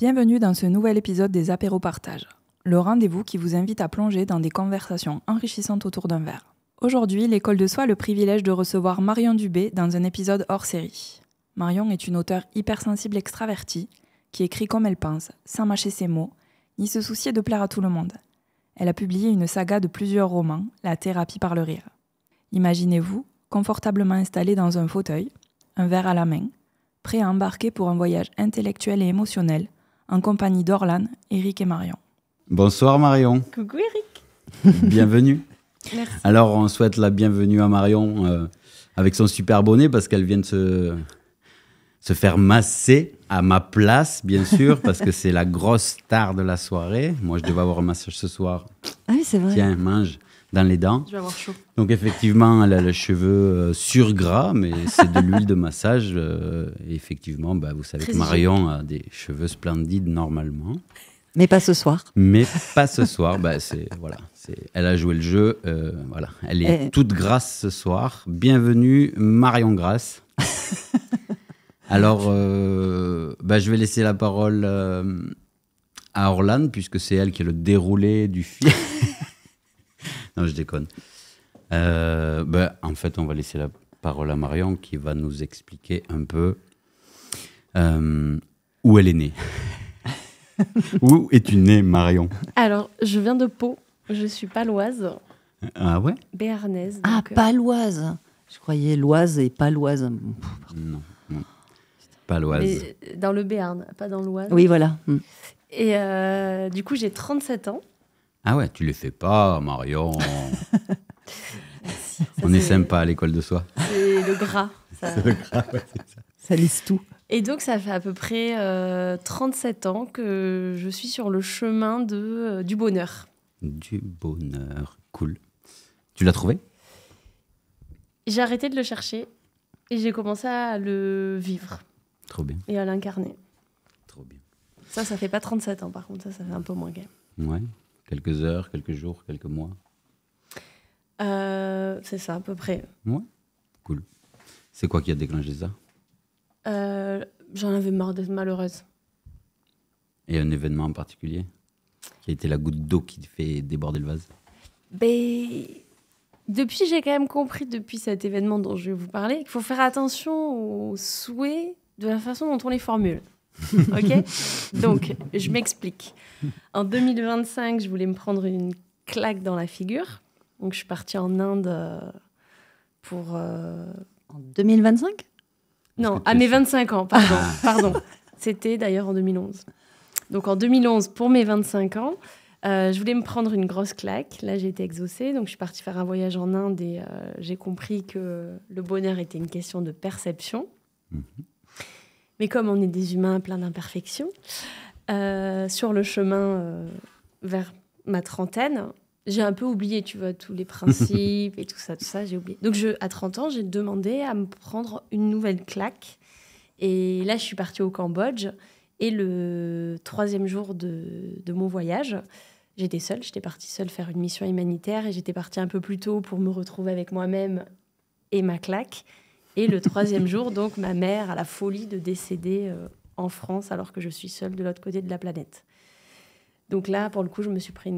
Bienvenue dans ce nouvel épisode des Apéros Partage, le rendez-vous qui vous invite à plonger dans des conversations enrichissantes autour d'un verre. Aujourd'hui, l'école de soi a le privilège de recevoir Marion Dubé dans un épisode hors série. Marion est une auteure hypersensible extravertie qui écrit comme elle pense, sans mâcher ses mots, ni se soucier de plaire à tout le monde. Elle a publié une saga de plusieurs romans, La thérapie par le rire. Imaginez-vous, confortablement installé dans un fauteuil, un verre à la main, prêt à embarquer pour un voyage intellectuel et émotionnel, en compagnie d'Orlan, Eric et Marion. Bonsoir Marion. Coucou Eric. Bienvenue. Merci. Alors on souhaite la bienvenue à Marion avec son super bonnet parce qu'elle vient de se faire masser à ma place, bien sûr, parce que c'est la grosse star de la soirée. Moi, je devais avoir un massage ce soir. Ah oui, c'est vrai. Tiens, mange dans les dents. Je vais avoir chaud. Donc effectivement, elle a les cheveux surgras, mais c'est de l'huile de massage. Et effectivement, vous savez Très que Marion a des cheveux splendides normalement. Mais pas ce soir. Mais pas ce soir. Elle a joué le jeu. Elle est toute grasse ce soir. Bienvenue, Marion Grasse. Alors, je vais laisser la parole à Orlan, puisque c'est elle qui est le déroulé du film. Non, je déconne. En fait, on va laisser la parole à Marion, qui va nous expliquer un peu où elle est née. Où es-tu née, Marion? Alors, je viens de Pau. Je suis paloise. Ah ouais? Béarnaise. Ah, Donc, paloise. Je croyais l'Oise et paloise. Non. Paloise. mais dans le Béarn, pas dans l'Oise. Oui, voilà. Et du coup, j'ai 37 ans. Ah ouais, tu les fais pas, Marion. Ça, On est sympa à l'école de soi. C'est le gras. Ça. C'est le grave, ouais, c'est ça. Ça lisse tout. Et donc, ça fait à peu près 37 ans que je suis sur le chemin du bonheur. Du bonheur, cool. Tu l'as trouvé? J'ai arrêté de le chercher et j'ai commencé à le vivre Trop bien, et à l'incarner. trop bien. Ça fait pas 37 ans, par contre. Ça fait un peu moins quand même. Ouais, quelques heures, quelques jours, quelques mois. C'est ça, à peu près. Ouais, cool. C'est quoi qui a déclenché ça? J'en avais marre d'être malheureuse. Et un événement en particulier qui a été la goutte d'eau qui te fait déborder le vase? Depuis, j'ai quand même compris, depuis cet événement dont je vais vous parler, qu'il faut faire attention aux souhaits de la façon dont on les formule. Ok? Donc, je m'explique. En 2025, je voulais me prendre une claque dans la figure. Donc, je suis partie en Inde pour... En 2025 Non, que à tu mes es- 25 ans, pardon. C'était d'ailleurs en 2011. Donc en 2011, pour mes 25 ans, je voulais me prendre une grosse claque. Là, j'ai été exaucée, donc je suis partie faire un voyage en Inde et j'ai compris que le bonheur était une question de perception. Mhm. Mais comme on est des humains pleins d'imperfections, sur le chemin vers ma trentaine, j'ai un peu oublié, tu vois, tous les principes et tout ça, j'ai oublié. Donc, à 30 ans, j'ai demandé à me prendre une nouvelle claque. Et là, je suis partie au Cambodge. Et le 3e jour de mon voyage, j'étais seule. J'étais partie seule faire une mission humanitaire. Et j'étais partie un peu plus tôt pour me retrouver avec moi-même et ma claque. Et le 3e jour, donc, ma mère a la folie de décéder en France alors que je suis seule de l'autre côté de la planète. Donc là, pour le coup, je me suis pris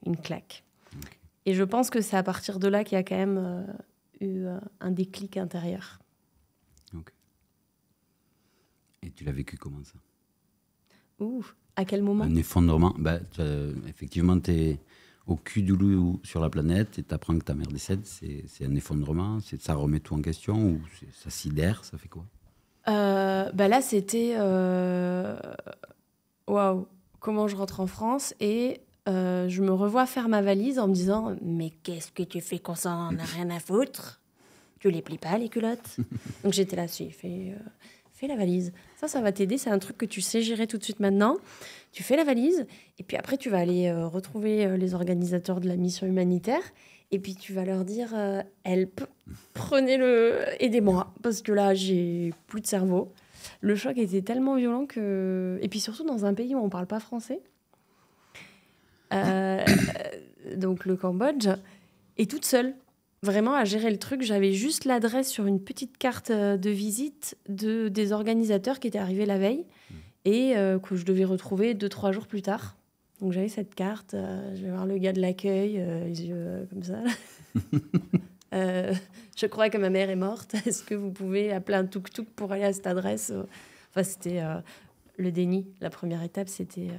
une claque. Et je pense que c'est à partir de là qu'il y a quand même eu un déclic intérieur. Ok. Et tu l'as vécu comment ça? Ouh, à quel moment? Un effondrement. Effectivement, tu es au cul du loup sur la planète et tu apprends que ta mère décède. C'est un effondrement? Ça remet tout en question ou ça sidère? Ça fait quoi? Là, c'était... Waouh, comment je rentre en France et... je me revois faire ma valise en me disant « Mais qu'est-ce que tu fais quand ça n'en a rien à foutre? Tu les plies pas, les culottes ?» Donc j'étais là, fais la valise. Ça va t'aider, c'est un truc que tu sais gérer tout de suite maintenant. Tu fais la valise et puis après tu vas aller retrouver les organisateurs de la mission humanitaire et puis tu vas leur dire « Help, aidez-moi parce que là j'ai plus de cerveau. » Le choc était tellement violent que... Et puis surtout dans un pays où on parle pas français. Donc le Cambodge, et toute seule, vraiment à gérer le truc. J'avais juste l'adresse sur une petite carte de visite des organisateurs qui étaient arrivés la veille. et que je devais retrouver 2-3 jours plus tard. Donc j'avais cette carte, je vais voir le gars de l'accueil, les yeux comme ça. Je crois que ma mère est morte. Est-ce que vous pouvez appeler un tuk-tuk pour aller à cette adresse? Enfin, c'était le déni. La première étape, c'était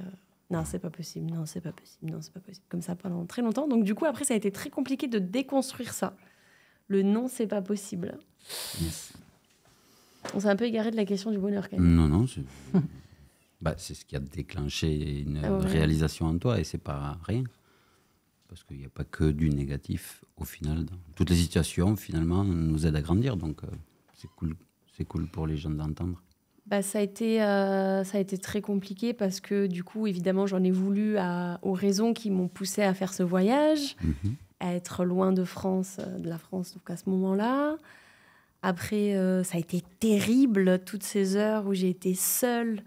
non, c'est pas possible, non, c'est pas possible, non, c'est pas possible. Comme ça pendant très longtemps. Donc du coup, après, ça a été très compliqué de déconstruire ça. Le non, c'est pas possible. Yes. On s'est un peu égaré de la question du bonheur quand même. Non, c'est ce qui a déclenché une réalisation en toi et c'est pas rien. Parce qu'il n'y a pas que du négatif au final. Toutes les situations, finalement, nous aident à grandir. Donc, c'est cool pour les gens d'entendre. Ça a été très compliqué parce que, du coup, évidemment, j'en ai voulu aux raisons qui m'ont poussé à faire ce voyage, à être loin de la France, donc à ce moment-là. Après, ça a été terrible, toutes ces heures où j'ai été seule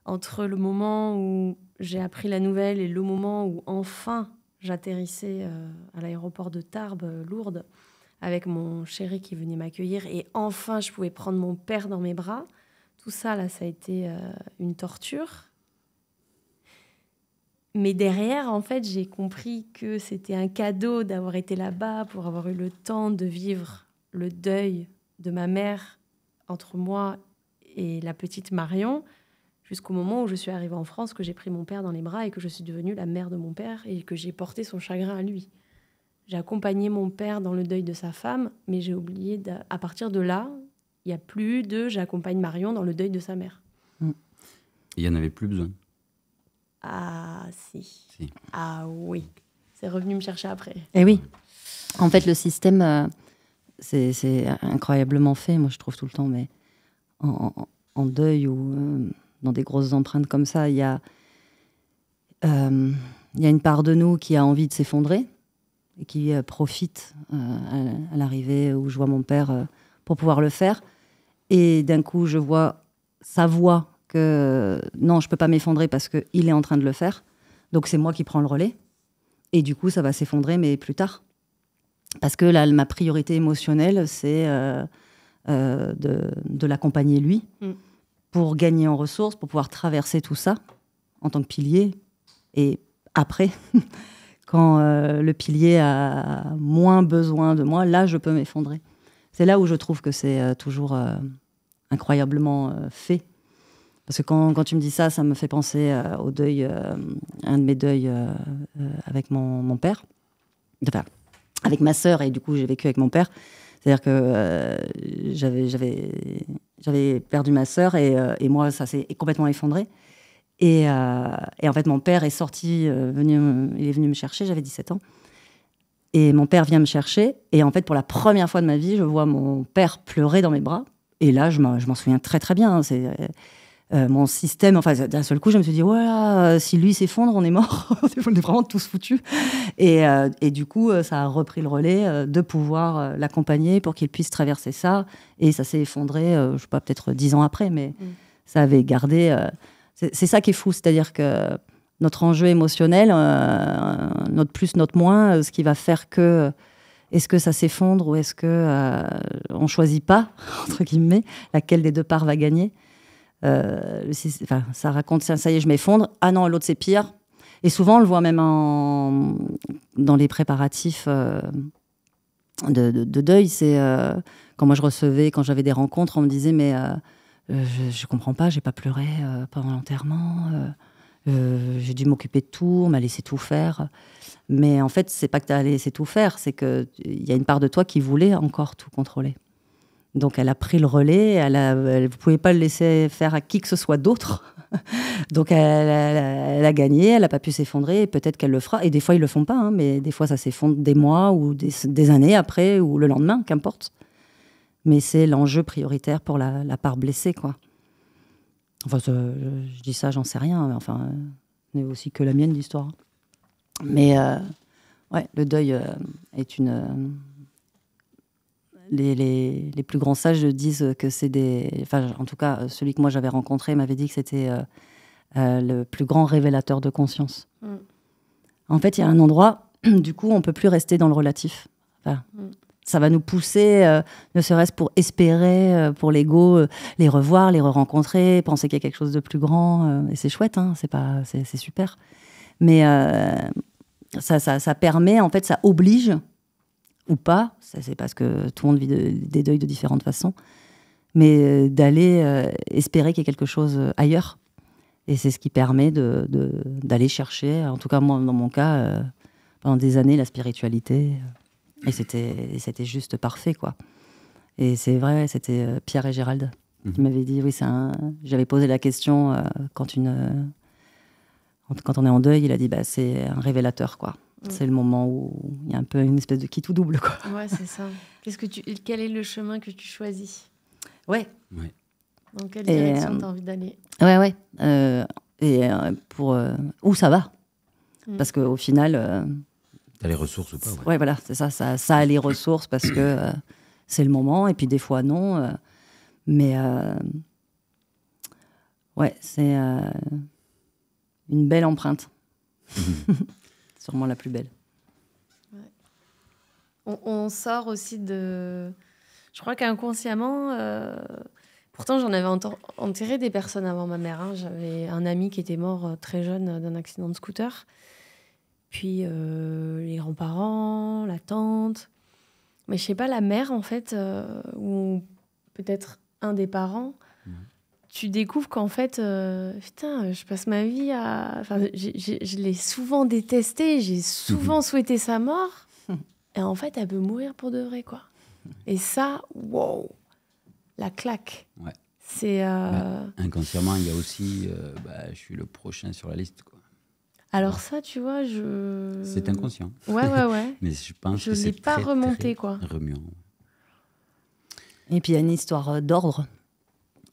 entre le moment où j'ai appris la nouvelle et le moment où, enfin, j'atterrissais à l'aéroport de Tarbes, Lourdes, avec mon chéri qui venait m'accueillir. Et enfin, je pouvais prendre mon père dans mes bras. Tout ça, là, ça a été une torture. Mais derrière, en fait, j'ai compris que c'était un cadeau d'avoir été là-bas pour avoir eu le temps de vivre le deuil de ma mère entre moi et la petite Marion, jusqu'au moment où je suis arrivée en France, que j'ai pris mon père dans les bras et que je suis devenue la mère de mon père et que j'ai porté son chagrin à lui. J'ai accompagné mon père dans le deuil de sa femme, mais j'ai oublié, à partir de là, il n'y a plus de « j'accompagne Marion dans le deuil de sa mère ». Il n'y en avait plus besoin. Ah, si. Ah oui. C'est revenu me chercher après. Et oui. En fait, le système, c'est incroyablement fait, moi je trouve tout le temps, mais en deuil ou dans des grosses empreintes comme ça, il y a une part de nous qui a envie de s'effondrer et qui profite à l'arrivée où je vois mon père pour pouvoir le faire. Et d'un coup, je vois sa voix que non, je ne peux pas m'effondrer parce qu'il est en train de le faire. Donc c'est moi qui prends le relais. Et du coup, ça va s'effondrer, mais plus tard. Parce que là, ma priorité émotionnelle, c'est de l'accompagner lui pour gagner en ressources, pour pouvoir traverser tout ça en tant que pilier. Et après, quand le pilier a moins besoin de moi, là, je peux m'effondrer. C'est là où je trouve que c'est toujours incroyablement fait. Parce que quand tu me dis ça, ça me fait penser au deuil, un de mes deuils avec mon père. Enfin, avec ma sœur, et du coup, j'ai vécu avec mon père. C'est-à-dire que j'avais perdu ma sœur, et moi, ça s'est complètement effondré. Et en fait, mon père est sorti, il est venu me chercher, j'avais 17 ans. Et mon père vient me chercher, et en fait, pour la première fois de ma vie, je vois mon père pleurer dans mes bras. Et là, je m'en souviens très, très bien. C'est mon système, enfin, d'un seul coup, je me suis dit, voilà, si lui s'effondre, on est mort. On est vraiment tous foutus. Et du coup, ça a repris le relais de pouvoir l'accompagner pour qu'il puisse traverser ça. Et ça s'est effondré, je ne sais pas, peut-être 10 ans après, mais ça avait gardé... c'est ça qui est fou, c'est-à-dire que notre enjeu émotionnel, notre plus, notre moins, ce qui va faire que... Est-ce que ça s'effondre ou est-ce qu'on ne choisit pas, entre guillemets, laquelle des deux parts va gagner? Ça raconte, ça y est, je m'effondre. Ah non, l'autre, c'est pire. Et souvent, on le voit même dans les préparatifs de deuil. C'est quand moi, quand j'avais des rencontres, on me disait, mais je ne comprends pas, je n'ai pas pleuré pendant l'enterrement. J'ai dû m'occuper de tout, on m'a laissé tout faire. Mais en fait, c'est pas que tu as laissé tout faire, c'est qu'il y a une part de toi qui voulait encore tout contrôler. Donc, elle a pris le relais, vous ne pouvez pas le laisser faire à qui que ce soit d'autre. Donc, elle a gagné, elle n'a pas pu s'effondrer, et peut-être qu'elle le fera. Et des fois, ils ne le font pas, hein, mais des fois, ça s'effondre des mois ou des années après, ou le lendemain, qu'importe. Mais c'est l'enjeu prioritaire pour la part blessée, quoi. Enfin, je dis ça, j'en sais rien. Enfin, ce n'est aussi que la mienne, l'histoire. Mais ouais, le deuil est une... Les plus grands sages disent que c'est des... Enfin, en tout cas, celui que moi j'avais rencontré m'avait dit que c'était le plus grand révélateur de conscience. En fait, il y a un endroit, du coup, on ne peut plus rester dans le relatif. Enfin, ça va nous pousser, ne serait-ce pour espérer, pour l'ego, les revoir, les re-rencontrer, penser qu'il y a quelque chose de plus grand. Et c'est chouette, hein, c'est super. Mais ça permet, en fait, ça oblige, ou pas, ça, c'est parce que tout le monde vit des deuils de différentes façons, mais d'aller espérer qu'il y ait quelque chose ailleurs. Et c'est ce qui permet d'aller chercher, en tout cas moi, dans mon cas, pendant des années, la spiritualité. Et c'était juste parfait, quoi. Et c'est vrai, c'était Pierre et Gérald qui m'avaient dit, oui, j'avais posé la question quand on est en deuil, il a dit, c'est un révélateur, quoi. C'est le moment où il y a un peu une espèce de qui tout double, quoi. Ouais, c'est ça. Quel est le chemin que tu choisis ? Ouais. Dans quelle direction tu as envie d'aller ? Ouais. Pour où ça va ? Parce qu'au final... t'as les ressources ou pas ? Ouais, voilà, c'est ça. Ça a les ressources parce que c'est le moment. Et puis des fois, non. Mais ouais, c'est une belle empreinte. Sûrement la plus belle. Ouais. On sort aussi de... Je crois qu'inconsciemment... Pourtant, j'en avais enterré des personnes avant ma mère. Hein. J'avais un ami qui était mort très jeune d'un accident de scooter. Puis les grands-parents, la tante. Mais je sais pas, la mère, en fait, ou peut-être un des parents, tu découvres qu'en fait, putain, je passe ma vie à... Enfin, je l'ai souvent détestée, j'ai souvent souhaité sa mort. Et en fait, elle peut mourir pour de vrai, quoi. Et ça, wow, la claque. Ouais. C'est... Inconsciemment, il y a aussi, je suis le prochain sur la liste, quoi. Alors ça, tu vois, c'est inconscient. Ouais. Mais je pense je que l'ai c'est pas très, remonté, très quoi. remuant. Et puis il y a une histoire d'ordre.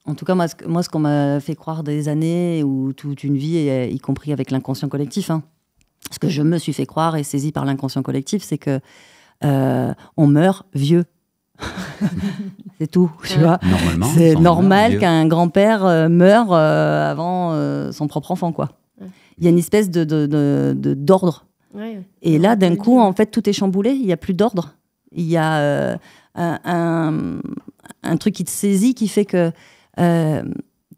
En tout cas, moi, ce qu'on m'a fait croire des années ou toute une vie, y compris avec l'inconscient collectif, hein, ce que je me suis fait croire et saisi par l'inconscient collectif, c'est que on meurt vieux. C'est tout, tu vois. Normalement, c'est normal qu'un grand-père meure avant son propre enfant, quoi. Il y a une espèce d'ordre. Ouais. Et là, d'un coup, en fait, tout est chamboulé. Il n'y a plus d'ordre. Il y a un truc qui te saisit, qui fait que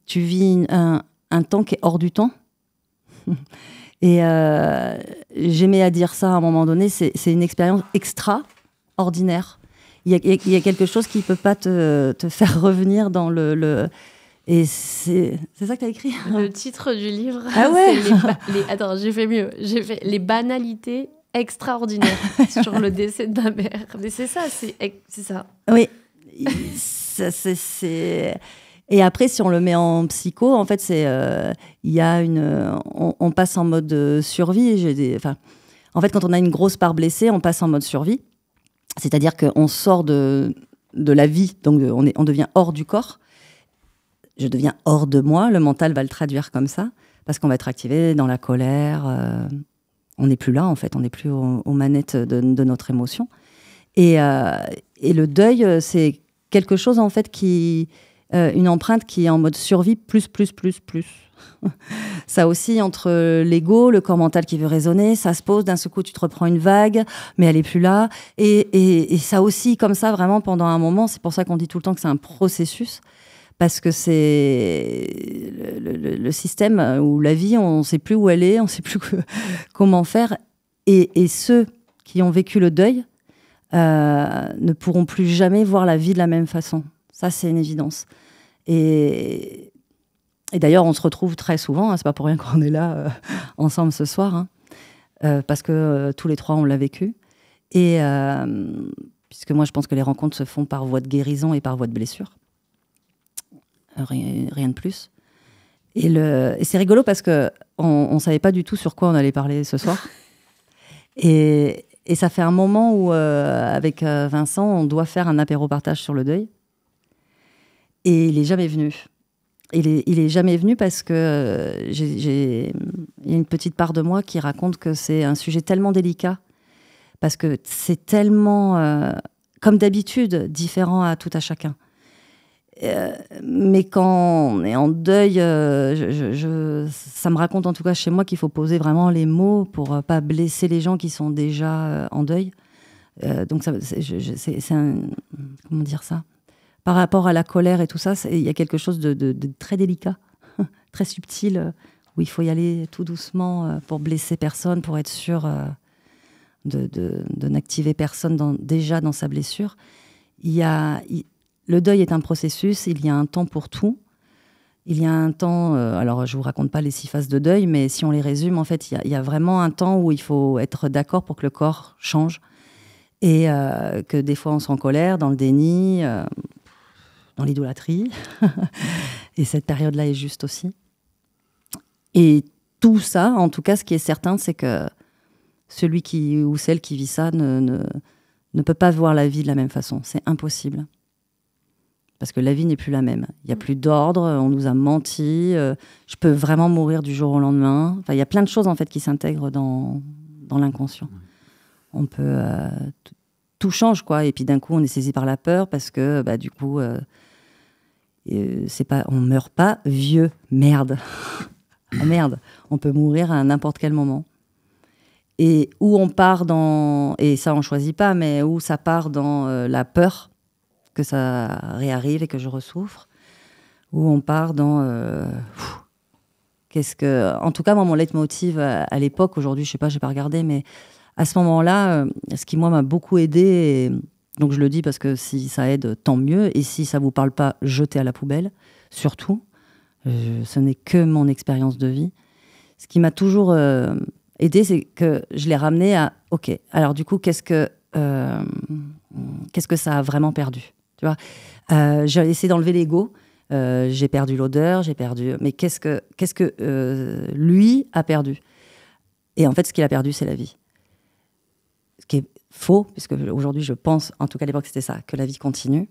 tu vis un temps qui est hors du temps. Et j'aimais à dire ça à un moment donné, c'est une expérience extraordinaire. Il y a quelque chose qui ne peut pas te faire revenir dans le... Et c'est ça que tu as écrit ? Le titre du livre, ah ouais Attends, j'ai fait mieux. J'ai fait les banalités extraordinaires sur le décès de ma mère. Mais c'est ça, c'est ça. Oui. Et après, si on le met en psycho, en fait, il y a on passe en mode survie. En fait, quand on a une grosse part blessée, on passe en mode survie. C'est-à-dire qu'on sort de la vie, donc on devient hors du corps. Je deviens hors de moi, le mental va le traduire comme ça, parce qu'on va être activé dans la colère. On n'est plus là, en fait, on n'est plus aux manettes de notre émotion. Et le deuil, c'est quelque chose, en fait, une empreinte qui est en mode survie plus. Ça aussi, entre l'ego, le corps mental qui veut raisonner, ça se pose, d'un seul coup, tu te reprends une vague, mais elle est plus là. Et ça aussi, comme ça, vraiment, pendant un moment, c'est pour ça qu'on dit tout le temps que c'est un processus. Parce que c'est le système ou la vie, on ne sait plus où elle est, on ne sait plus comment faire. Et ceux qui ont vécu le deuil ne pourront plus jamais voir la vie de la même façon. Ça, c'est une évidence. Et d'ailleurs, on se retrouve très souvent, hein, c'est pas pour rien qu'on est là ensemble ce soir, hein, parce que tous les trois, on l'a vécu. Et puisque moi, je pense que les rencontres se font par voie de guérison et par voie de blessure. Rien de plus. Et c'est rigolo parce qu'on ne savait pas du tout sur quoi on allait parler ce soir. Et ça fait un moment où, avec Vincent, on doit faire un apéro-partage sur le deuil. Et il n'est jamais venu. Il est jamais venu parce que il y a une petite part de moi qui raconte que c'est un sujet tellement délicat, parce que c'est tellement, comme d'habitude, différent à tout à chacun. Mais quand on est en deuil, ça me raconte en tout cas chez moi qu'il faut poser vraiment les mots pour pas blesser les gens qui sont déjà en deuil. Donc, c'est un... Comment dire ça ? Par rapport à la colère et tout ça, il y a quelque chose de très délicat, très subtil, où il faut y aller tout doucement pour blesser personne, pour être sûr de n'activer personne déjà dans sa blessure. Le deuil est un processus, il y a un temps pour tout. Il y a un temps, alors je ne vous raconte pas les 6 phases de deuil, mais si on les résume, en fait, il y a vraiment un temps où il faut être d'accord pour que le corps change. Et que des fois, on se en colère, dans le déni, dans l'idolâtrie. Et cette période-là est juste aussi. Et tout ça, en tout cas, ce qui est certain, c'est que celui ou celle qui vit ça ne peut pas voir la vie de la même façon. C'est impossible. Parce que la vie n'est plus la même. Il n'y a plus d'ordre, on nous a menti, je peux vraiment mourir du jour au lendemain. Enfin, il y a plein de choses en fait, qui s'intègrent dans l'inconscient. On peut... tout change, quoi. Et puis d'un coup, on est saisi par la peur parce que, du coup, on ne meurt pas vieux. Merde. Ah, merde. On peut mourir à n'importe quel moment. Et où on part dans... Et ça, on ne choisit pas, mais où ça part dans la peur que ça réarrive et que je ressouffre, où on part dans en tout cas, moi, mon leitmotiv à l'époque, aujourd'hui, je sais pas, j'ai pas regardé, mais à ce moment-là, ce qui moi m'a beaucoup aidé, donc je le dis parce que si ça aide, tant mieux, et si ça vous parle pas, jetez à la poubelle, surtout. Ce n'est que mon expérience de vie. Ce qui m'a toujours aidé, c'est que je l'ai ramené à ok. Alors du coup, qu'est-ce que ça a vraiment perdu? Tu vois, j'ai essayé d'enlever l'ego. J'ai perdu l'odeur, mais qu'est-ce que lui a perdu? Et en fait, ce qu'il a perdu, c'est la vie. Ce qui est faux, puisque aujourd'hui, je pense, en tout cas à l'époque, c'était ça, que la vie continue,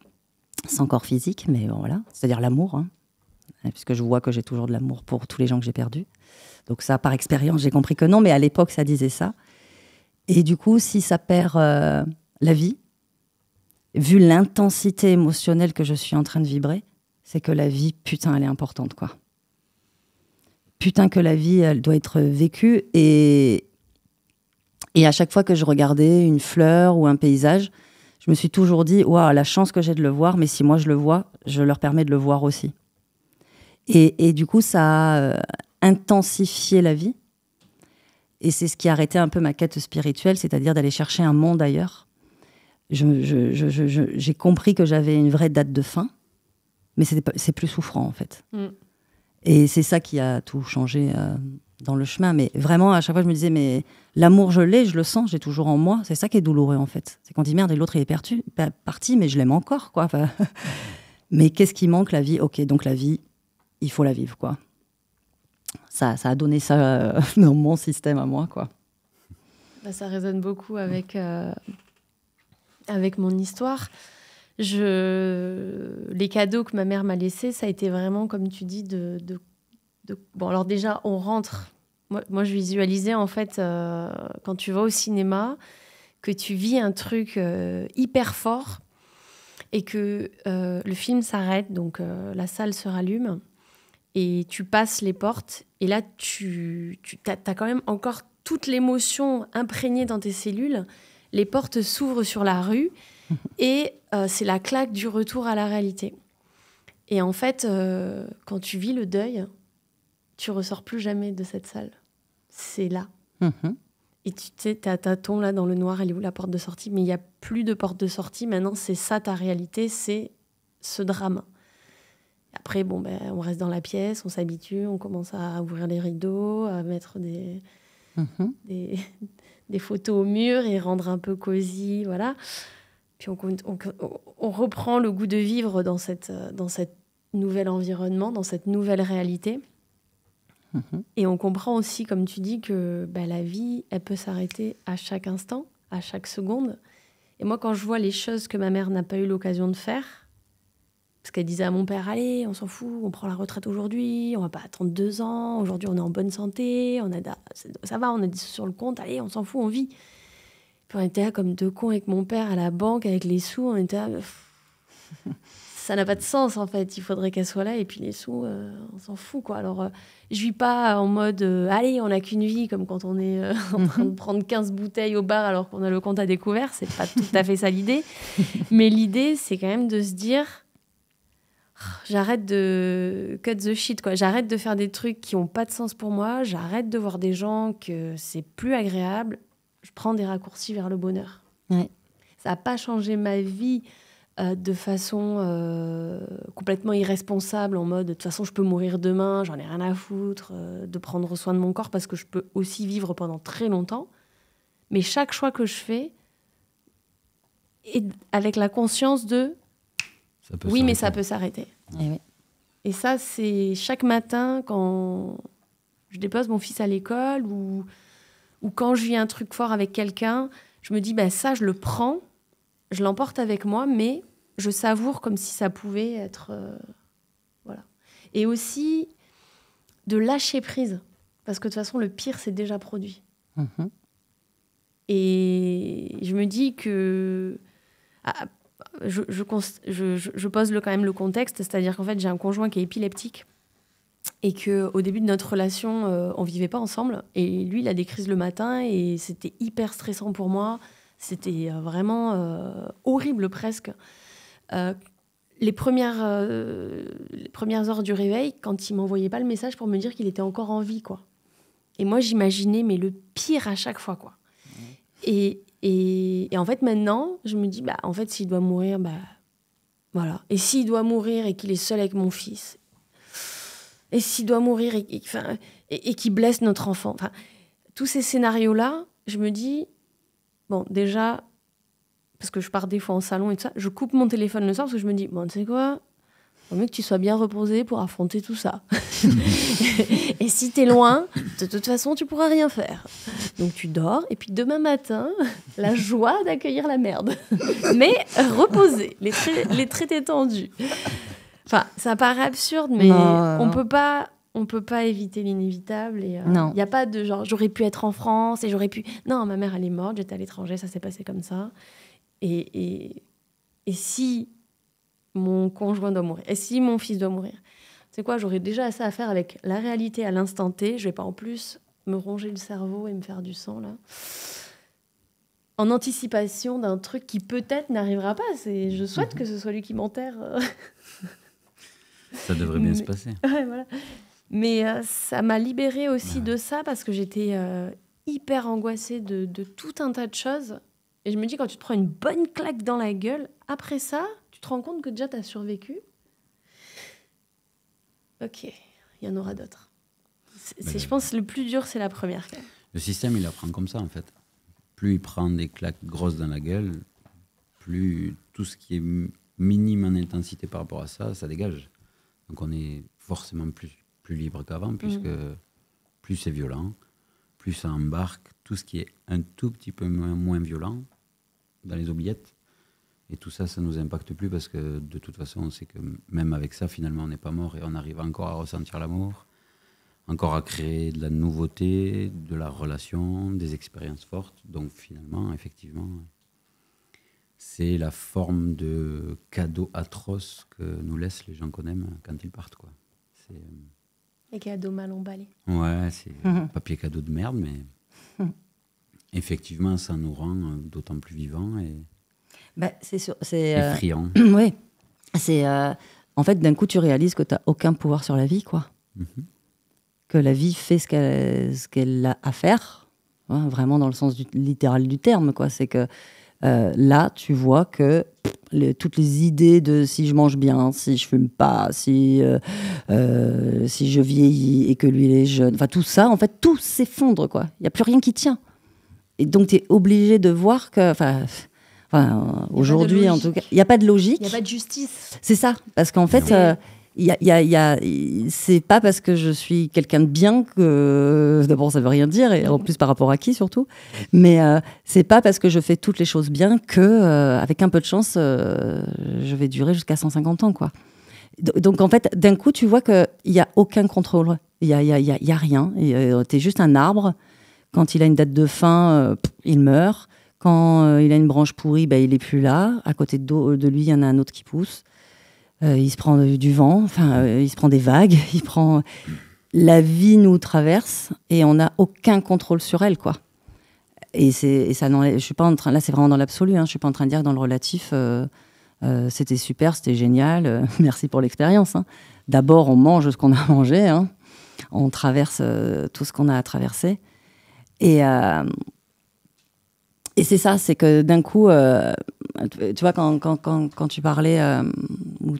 sans corps physique, mais bon, voilà, c'est-à-dire l'amour, hein, puisque je vois que j'ai toujours de l'amour pour tous les gens que j'ai perdus. Donc ça, par expérience, j'ai compris que non, mais à l'époque, ça disait ça. Et du coup, si ça perd la vie, vu l'intensité émotionnelle que je suis en train de vibrer, c'est que la vie, putain, elle est importante, quoi. Putain que la vie, elle doit être vécue. Et à chaque fois que je regardais une fleur ou un paysage, je me suis toujours dit, waouh, la chance que j'ai de le voir, mais si moi je le vois, je leur permets de le voir aussi. Et du coup, ça a intensifié la vie. Et c'est ce qui a arrêté un peu ma quête spirituelle, c'est-à-dire d'aller chercher un monde ailleurs. J'ai compris que j'avais une vraie date de fin, mais c'est plus souffrant, en fait. Mm. Et c'est ça qui a tout changé dans le chemin. Mais vraiment, à chaque fois, je me disais, mais l'amour, je l'ai, je le sens, j'ai toujours en moi. C'est ça qui est douloureux, en fait. C'est qu'on dit, merde, et l'autre, il est parti, mais je l'aime encore, quoi. Enfin, mais qu'est-ce qui manque, la vie? Ok, donc la vie, il faut la vivre, quoi. Ça a donné ça dans mon système à moi, quoi. Bah, ça résonne beaucoup avec mon histoire. Les cadeaux que ma mère m'a laissés, ça a été vraiment, comme tu dis, Bon, alors déjà, on rentre. Moi, je visualisais, en fait, quand tu vas au cinéma, que tu vis un truc hyper fort et que le film s'arrête, donc la salle se rallume et tu passes les portes. Et là, t'as quand même encore toute l'émotion imprégnée dans tes cellules. Les portes s'ouvrent sur la rue et c'est la claque du retour à la réalité. Et en fait, quand tu vis le deuil, tu ressors plus jamais de cette salle. C'est là. Mm-hmm. Et tu sais, t'as ton là dans le noir, elle est où la porte de sortie? Mais il n'y a plus de porte de sortie. Maintenant, c'est ça ta réalité, c'est ce drame. Après, bon, on reste dans la pièce, on s'habitue, on commence à ouvrir les rideaux, à mettre des photos au mur et rendre un peu cosy, voilà. Puis on reprend le goût de vivre dans cette nouvel environnement, dans cette nouvelle réalité. Et on comprend aussi, comme tu dis, que la vie, elle peut s'arrêter à chaque instant, à chaque seconde. Et moi, quand je vois les choses que ma mère n'a pas eu l'occasion de faire, parce qu'elle disait à mon père, allez, on s'en fout, on prend la retraite aujourd'hui, on va pas attendre 2 ans, aujourd'hui on est en bonne santé, ça va, on a 10 sur le compte, allez, on s'en fout, on vit. Puis on était là comme 2 cons avec mon père à la banque, avec les sous, on était là, ça n'a pas de sens en fait. Il faudrait qu'elle soit là et puis les sous, on s'en fout quoi. Alors, je vis pas en mode allez, on n'a qu'une vie, comme quand on est en train de prendre 15 bouteilles au bar alors qu'on a le compte à découvert. C'est pas tout à fait ça l'idée. Mais l'idée, c'est quand même de se dire j'arrête de cut the shit quoi. J'arrête de faire des trucs qui ont pas de sens pour moi. J'arrête de voir des gens que c'est plus agréable. Je prends des raccourcis vers le bonheur. Ouais. Ça n'a pas changé ma vie de façon complètement irresponsable, en mode de toute façon je peux mourir demain, j'en ai rien à foutre de prendre soin de mon corps parce que je peux aussi vivre pendant très longtemps. Mais chaque choix que je fais est avec la conscience de oui, mais ça peut s'arrêter. Et oui. Et ça, c'est chaque matin quand je dépose mon fils à l'école ou quand je vis un truc fort avec quelqu'un, je me dis ça, je le prends. Je l'emporte avec moi, mais je savoure comme si ça pouvait être... voilà. Et aussi de lâcher prise. Parce que de toute façon, le pire, c'est déjà produit. Mm-hmm. Et je me dis que... je pose quand même le contexte, c'est-à-dire qu'en fait, j'ai un conjoint qui est épileptique et qu'au début de notre relation, on ne vivait pas ensemble. Et lui, il a des crises le matin et c'était hyper stressant pour moi. C'était vraiment horrible presque. Les premières heures du réveil, quand il ne m'envoyait pas le message pour me dire qu'il était encore en vie, quoi. Et moi, j'imaginais mais le pire à chaque fois, quoi. Et en fait, maintenant, je me dis, en fait, s'il doit mourir, voilà. Et s'il doit mourir et qu'il est seul avec mon fils, et s'il doit mourir et qu'il blesse notre enfant, enfin, tous ces scénarios-là, je me dis... Bon, déjà, parce que je pars des fois en salon et tout ça, je coupe mon téléphone le soir parce que je me dis, tu sais quoi, il vaut mieux que tu sois bien reposé pour affronter tout ça. Et si t'es loin, de toute façon, tu pourras rien faire. Donc tu dors, et puis demain matin, la joie d'accueillir la merde. Mais reposé, les traits détendus. Enfin, ça paraît absurde, mais on peut pas éviter l'inévitable. Il n'y a pas de genre, j'aurais pu être en France et j'aurais pu... Non, ma mère, elle est morte, j'étais à l'étranger, ça s'est passé comme ça. Et si mon conjoint doit mourir, et si mon fils doit mourir, c'est quoi, j'aurais déjà assez à faire avec la réalité à l'instant T. Je vais pas en plus me ronger le cerveau et me faire du sang, là. En anticipation d'un truc qui peut-être n'arrivera pas. Je souhaite que ce soit lui qui m'enterre. Ça devrait bien se passer. Ouais, voilà. Mais ça m'a libérée aussi de ça parce que j'étais hyper angoissée de tout un tas de choses. Et je me dis, quand tu te prends une bonne claque dans la gueule, après ça, tu te rends compte que déjà tu as survécu. Ok, il y en aura d'autres. Je pense que le plus dur, c'est la première. Quand même. Le système, il apprend comme ça, en fait. Plus il prend des claques grosses dans la gueule, plus tout ce qui est minime en intensité par rapport à ça, ça dégage. Donc on est forcément plus libre qu'avant, puisque plus c'est violent, plus ça embarque tout ce qui est un tout petit peu moins violent dans les oubliettes. Et tout ça, ça ne nous impacte plus parce que de toute façon, on sait que même avec ça, finalement, on n'est pas mort et on arrive encore à ressentir l'amour, encore à créer de la nouveauté, de la relation, des expériences fortes. Donc finalement, effectivement, c'est la forme de cadeau atroce que nous laissent les gens qu'on aime quand ils partent, quoi. Les cadeaux mal emballés. Ouais, c'est papier cadeau de merde, mais effectivement, ça nous rend d'autant plus vivants et effrayants. Oui. En fait, d'un coup, tu réalises que tu n'as aucun pouvoir sur la vie, quoi. Que la vie fait ce qu'elle a à faire, hein, vraiment dans le sens littéral du terme, quoi. C'est que là, tu vois que toutes les idées de si je mange bien, si je fume pas, si je vieillis et que lui il est jeune, enfin tout ça, en fait, tout s'effondre, quoi. Il n'y a plus rien qui tient. Et donc, tu es obligé de voir que... aujourd'hui, en tout cas, il n'y a pas de logique. Il n'y a pas de justice. C'est ça, parce qu'en fait... c'est pas parce que je suis quelqu'un de bien que d'abord ça veut rien dire et en plus par rapport à qui surtout, mais c'est pas parce que je fais toutes les choses bien que avec un peu de chance je vais durer jusqu'à 150 ans, quoi. Donc en fait d'un coup tu vois que il y a aucun contrôle, il y a rien, t'es juste un arbre. Quand il a une date de fin, il meurt. Quand il a une branche pourrie, il est plus là. À côté de lui il y en a un autre qui pousse. il se prend du vent, il se prend des vagues, la vie nous traverse et on n'a aucun contrôle sur elle, quoi. Et ça je suis pas en train, là c'est vraiment dans l'absolu, hein, je suis pas en train de dire que dans le relatif c'était super, c'était génial, merci pour l'expérience, hein. D'abord on mange ce qu'on a mangé, hein. On traverse tout ce qu'on a à traverser et c'est ça, c'est que d'un coup tu vois quand tu parlais où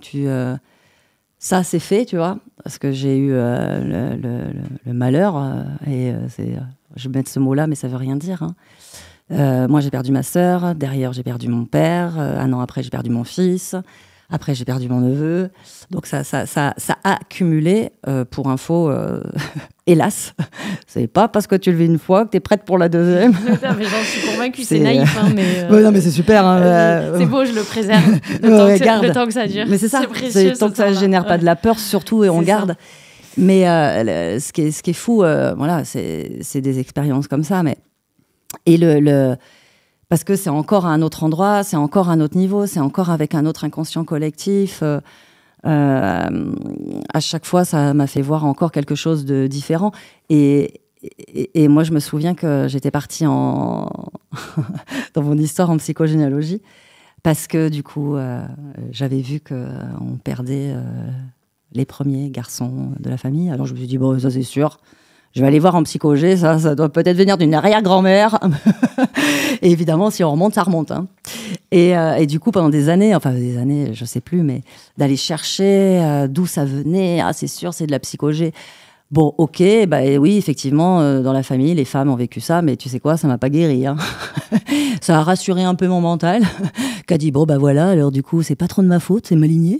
ça c'est fait, tu vois, parce que j'ai eu le malheur je vais mettre ce mot-là, mais ça veut rien dire, hein. Moi, j'ai perdu ma sœur. Derrière, j'ai perdu mon père. Un an après, j'ai perdu mon fils. Après, j'ai perdu mon neveu. Donc, ça a accumulé. Pour info, hélas, c'est pas parce que tu le vis une fois que tu es prête pour la deuxième. Mais j'en suis convaincue, c'est naïf. Hein, mais, non, mais c'est super. Hein, c'est beau, je le préserve. Le temps que ça dure. Mais c'est ça. Précieux, tant que ça ne génère pas de la peur, surtout, et on garde. Ça. Mais ce qui est fou, voilà, c'est des expériences comme ça. Et parce que c'est encore à un autre endroit, c'est encore à un autre niveau, c'est encore avec un autre inconscient collectif. À chaque fois, ça m'a fait voir encore quelque chose de différent. Et moi, je me souviens que j'étais partie dans mon histoire en psychogénéalogie parce que du coup, j'avais vu qu'on perdait les premiers garçons de la famille. Alors je me suis dit, bon, ça c'est sûr, je vais aller voir en psychogé, ça doit peut-être venir d'une arrière-grand-mère. Et évidemment, si on remonte, ça remonte. Hein. Et du coup, pendant des années, je sais plus, mais d'aller chercher d'où ça venait, c'est sûr, c'est de la psychogé. Bon, ok, bah oui, effectivement, dans la famille, les femmes ont vécu ça, mais tu sais quoi, ça m'a pas guéri. Hein. Ça a rassuré un peu mon mental, qui a dit, bon, bah voilà, alors du coup, c'est pas trop de ma faute, c'est ma lignée.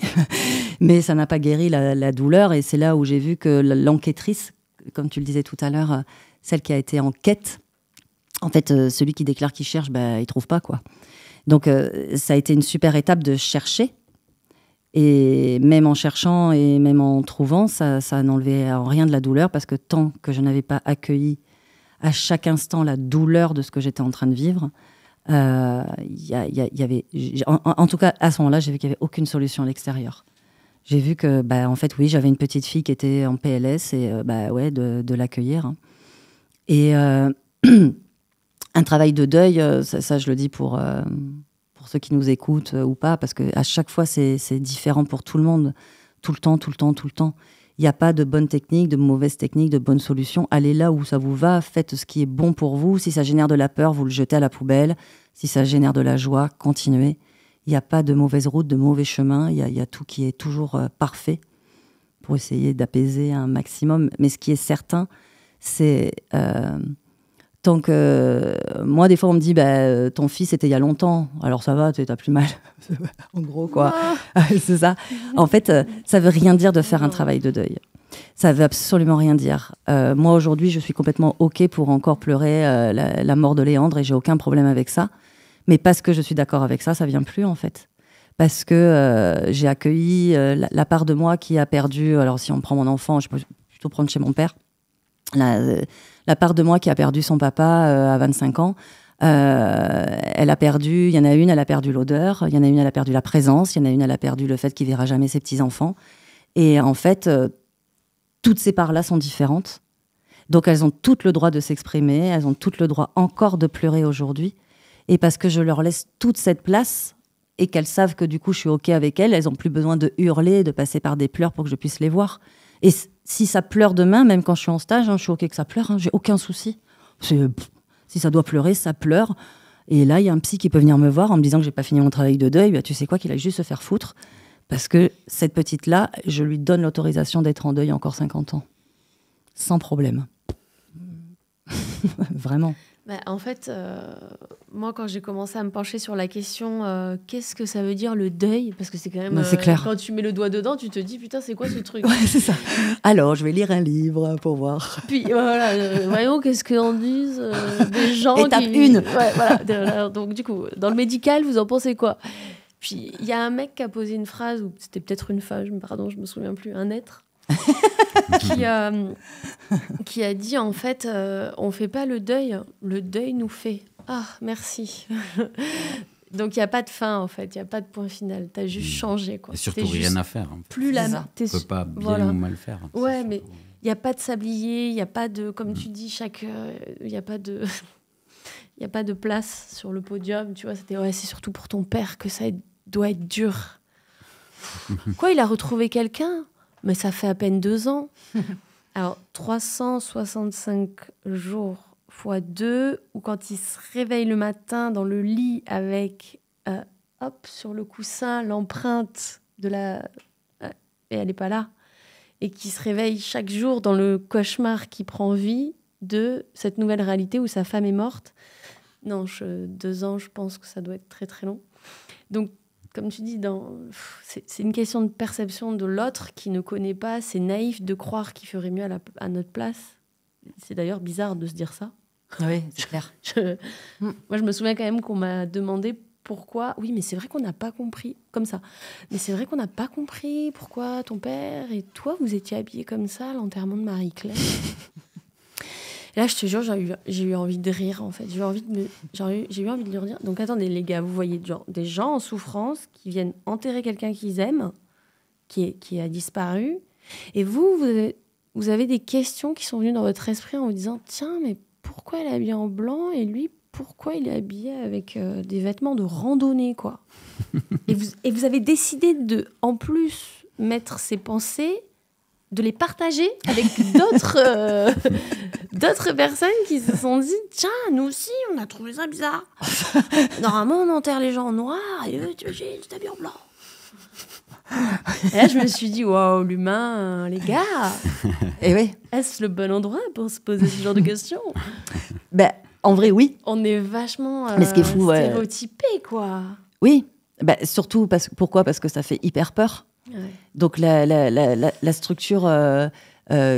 Mais ça n'a pas guéri la douleur, et c'est là où j'ai vu que l'enquêtrice, comme tu le disais tout à l'heure, celle qui a été en quête, en fait, celui qui déclare qu'il cherche, bah, il trouve pas, quoi. Donc, ça a été une super étape de chercher. Et même en cherchant et même en trouvant, ça n'enlevait rien de la douleur, parce que tant que je n'avais pas accueilli à chaque instant la douleur de ce que j'étais en train de vivre, y avait, en tout cas, à ce moment-là, j'ai vu qu'il n'y avait aucune solution à l'extérieur. J'ai vu que, bah, en fait, oui, j'avais une petite fille qui était en PLS et bah, ouais, de l'accueillir. Et un travail de deuil, ça je le dis pour ceux qui nous écoutent ou pas, parce qu'à chaque fois, c'est différent pour tout le monde. Tout le temps. Il n'y a pas de bonne technique, de mauvaise technique, de bonne solution. Allez là où ça vous va, faites ce qui est bon pour vous. Si ça génère de la peur, vous le jetez à la poubelle. Si ça génère de la joie, continuez. Il n'y a pas de mauvaise route, de mauvais chemin. Il y a tout qui est toujours parfait pour essayer d'apaiser un maximum. Mais ce qui est certain, c'est... tant que... moi, des fois, on me dit, bah, ton fils, c'était il y a longtemps. Alors ça va, t'as plus mal. En gros, quoi. C'est ça. En fait, ça veut rien dire de faire un travail de deuil. Ça veut absolument rien dire. Moi, aujourd'hui, je suis complètement OK pour encore pleurer la mort de Léandre et j'ai aucun problème avec ça. Mais parce que je suis d'accord avec ça, ça vient plus, en fait. Parce que j'ai accueilli la part de moi qui a perdu... Alors, si on prend mon enfant, je peux plutôt prendre chez mon père. La part de moi qui a perdu son papa à 25 ans, elle a perdu... Il y en a une, elle a perdu l'odeur. Il y en a une, elle a perdu la présence. Il y en a une, elle a perdu le fait qu'il verra jamais ses petits-enfants. Et en fait, toutes ces parts-là sont différentes. Donc, elles ont toutes le droit de s'exprimer. Elles ont toutes le droit encore de pleurer aujourd'hui. Et parce que je leur laisse toute cette place et qu'elles savent que du coup je suis OK avec elles, elles n'ont plus besoin de hurler, de passer par des pleurs pour que je puisse les voir. Et si ça pleure demain, même quand je suis en stage, je suis OK que ça pleure, j'ai aucun souci. Si ça doit pleurer, ça pleure. Et là, il y a un psy qui peut venir me voir en me disant que j'ai pas fini mon travail de deuil. Bah, tu sais quoi, qu'il aille juste se faire foutre. Parce que cette petite-là, je lui donne l'autorisation d'être en deuil encore 50 ans. Sans problème. Vraiment. Bah, en fait, moi, quand j'ai commencé à me pencher sur la question qu'est-ce que ça veut dire le deuil, parce que c'est quand même... c'est clair. Quand tu mets le doigt dedans, tu te dis, putain, c'est quoi ce truc? Ouais, c'est ça. Alors, je vais lire un livre pour voir. Puis, voilà, voyons qu'est-ce qu'en disent des gens Étape qui... 1. Ouais, voilà. Donc, du coup, dans le médical, vous en pensez quoi? Puis, il y a un mec qui a posé une phrase, ou c'était peut-être une femme, pardon, je me souviens plus, un être, qui a dit, en fait, on fait pas le deuil nous fait. Ah, merci. Donc, il n'y a pas de fin, en fait. Il n'y a pas de point final. Tu as juste changé, quoi. Et surtout, rien à faire. Hein. Plus la... Tu ne peux pas bien ou mal faire. Ouais, mais il n'y a pas de sablier, il n'y a pas de... Comme tu dis, il n'y a pas de... Il n'y a pas de place sur le podium, tu vois. C'est surtout pour ton père que ça doit être dur. Quoi, il a retrouvé quelqu'un? Mais ça fait à peine 2 ans. Alors, 365 jours fois 2, ou quand il se réveille le matin dans le lit avec, sur le coussin, l'empreinte de la... et elle n'est pas là. Et qui se réveille chaque jour dans le cauchemar qui prend vie de cette nouvelle réalité où sa femme est morte. Non, 2 ans, je pense que ça doit être très, très long. Donc, comme tu dis, c'est une question de perception de l'autre qui ne connaît pas. C'est naïf de croire qu'il ferait mieux à notre place. C'est d'ailleurs bizarre de se dire ça. Oui, c'est clair. Moi, je me souviens quand même qu'on m'a demandé pourquoi... Oui, mais c'est vrai qu'on n'a pas compris, comme ça. Mais c'est vrai qu'on n'a pas compris pourquoi ton père et toi, vous étiez habillés comme ça à l'enterrement de Marie-Claire. Et là, je te jure, j'ai eu envie de rire, en fait. J'ai eu envie de leur dire... Donc, attendez, les gars, vous voyez des gens en souffrance qui viennent enterrer quelqu'un qu'ils aiment, qui a disparu. Et vous avez des questions qui sont venues dans votre esprit en vous disant « Tiens, mais pourquoi elle est habillée en blanc et lui, pourquoi il est habillé avec des vêtements de randonnée, quoi ?» et vous avez décidé de, en plus, mettre ces pensées... de les partager avec d'autres personnes qui se sont dit « Tiens, nous aussi, on a trouvé ça bizarre. Normalement, on enterre les gens en noir et eux, tu t'habilles en blanc. » Et là, je me suis dit « Waouh, l'humain, les gars, Et oui. Est-ce le bon endroit pour se poser ce genre de questions ?» Ben, en vrai, oui. On est vachement Mais ce qui est fou, stéréotypés, quoi. Oui, ben, surtout, pourquoi ? Parce que ça fait hyper peur. Ouais. Donc la structure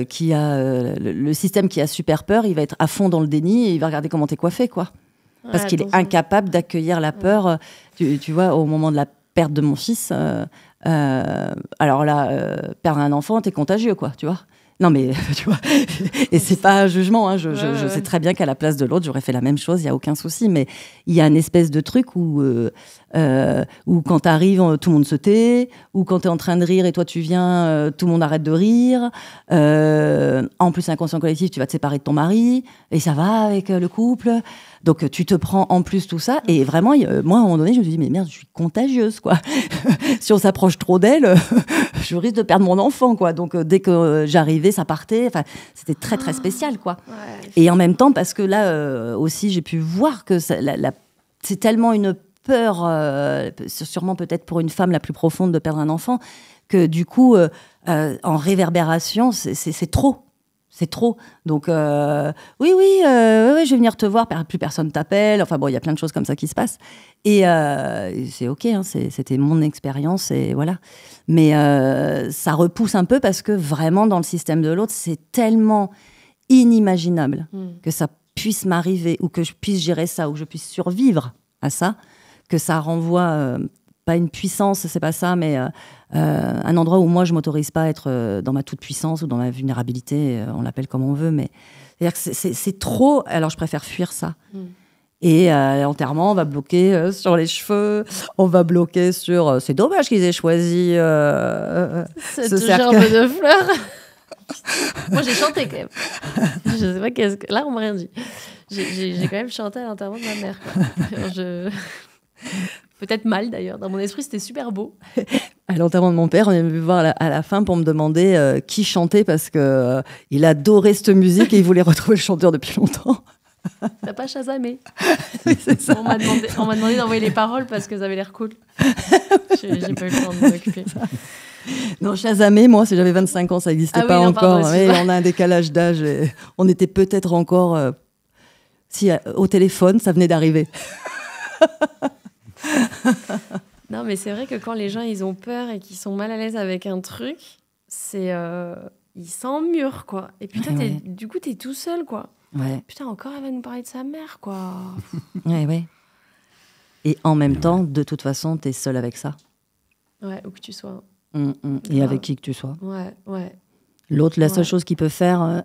qui a le système qui a super peur, il va être à fond dans le déni et il va regarder comment t'es coiffé, quoi. Parce qu'il est incapable d'accueillir la peur. Tu vois, au moment de la perte de mon fils, alors là, perdre un enfant, t'es contagieux, quoi, tu vois. Non, mais tu vois, et c'est pas un jugement, hein, je sais très bien qu'à la place de l'autre, j'aurais fait la même chose, il n'y a aucun souci, mais il y a une espèce de truc où quand t'arrives, tout le monde se tait, ou quand t'es en train de rire et toi tu viens, tout le monde arrête de rire. En plus, inconscient collectif, tu vas te séparer de ton mari, et ça va avec le couple. Donc, tu te prends en plus tout ça. Et vraiment, moi, à un moment donné, je me suis dit, mais merde, je suis contagieuse, quoi. Si on s'approche trop d'elle, je risque de perdre mon enfant, quoi. Donc, dès que j'arrivais, ça partait. Enfin, c'était très, très spécial, quoi. Ouais. Et en même temps, parce que là, aussi, j'ai pu voir que c'est tellement une peur, sûrement peut-être pour une femme la plus profonde de perdre un enfant, que du coup, en réverbération, c'est trop. C'est trop. Donc, oui, je vais venir te voir. Plus personne t'appelle. Enfin bon, il y a plein de choses comme ça qui se passent. Et c'est OK, hein, c'était mon expérience et voilà. Mais ça repousse un peu parce que vraiment, dans le système de l'autre, c'est tellement inimaginable que ça puisse m'arriver ou que je puisse gérer ça ou que je puisse survivre à ça, que ça renvoie... pas une puissance, c'est pas ça, mais un endroit où moi je m'autorise pas à être dans ma toute puissance ou dans ma vulnérabilité, on l'appelle comme on veut, mais c'est-à-dire que c'est trop. Alors je préfère fuir ça. Et l'enterrement, on va bloquer sur les cheveux, on va bloquer sur. C'est dommage qu'ils aient choisi ce gerbe cercle de fleurs. Moi j'ai chanté quand même. Je sais pas qu'est-ce que. Là on m'a rien dit. J'ai quand même chanté à l'enterrement de ma mère, quoi. Peut-être mal d'ailleurs. Dans mon esprit, c'était super beau. À l'enterrement de mon père, on est venu voir à la fin pour me demander qui chantait parce que il adorait cette musique et il voulait retrouver le chanteur depuis longtemps. T'as pas chasamé? Oui, c'est ça. On m'a demandé d'envoyer les paroles parce que ça avait l'air cool. J'ai pas eu le temps de m'occuper. Non, chasamé, moi, si j'avais 25 ans, ça n'existait pas encore. Pardon, oui, on a un décalage d'âge. Et on était peut-être encore... au téléphone, ça venait d'arriver. Non, mais c'est vrai que quand les gens ils ont peur et qu'ils sont mal à l'aise avec un truc, c'est ils s'emmurent, quoi. Et putain, du coup, t'es tout seul, quoi. Ouais. Putain, encore elle va nous parler de sa mère, quoi. Ouais. Et en même temps, de toute façon, t'es seul avec ça. Ouais, où que tu sois. Et avec qui que tu sois. Ouais. L'autre, la seule chose qu'il peut faire,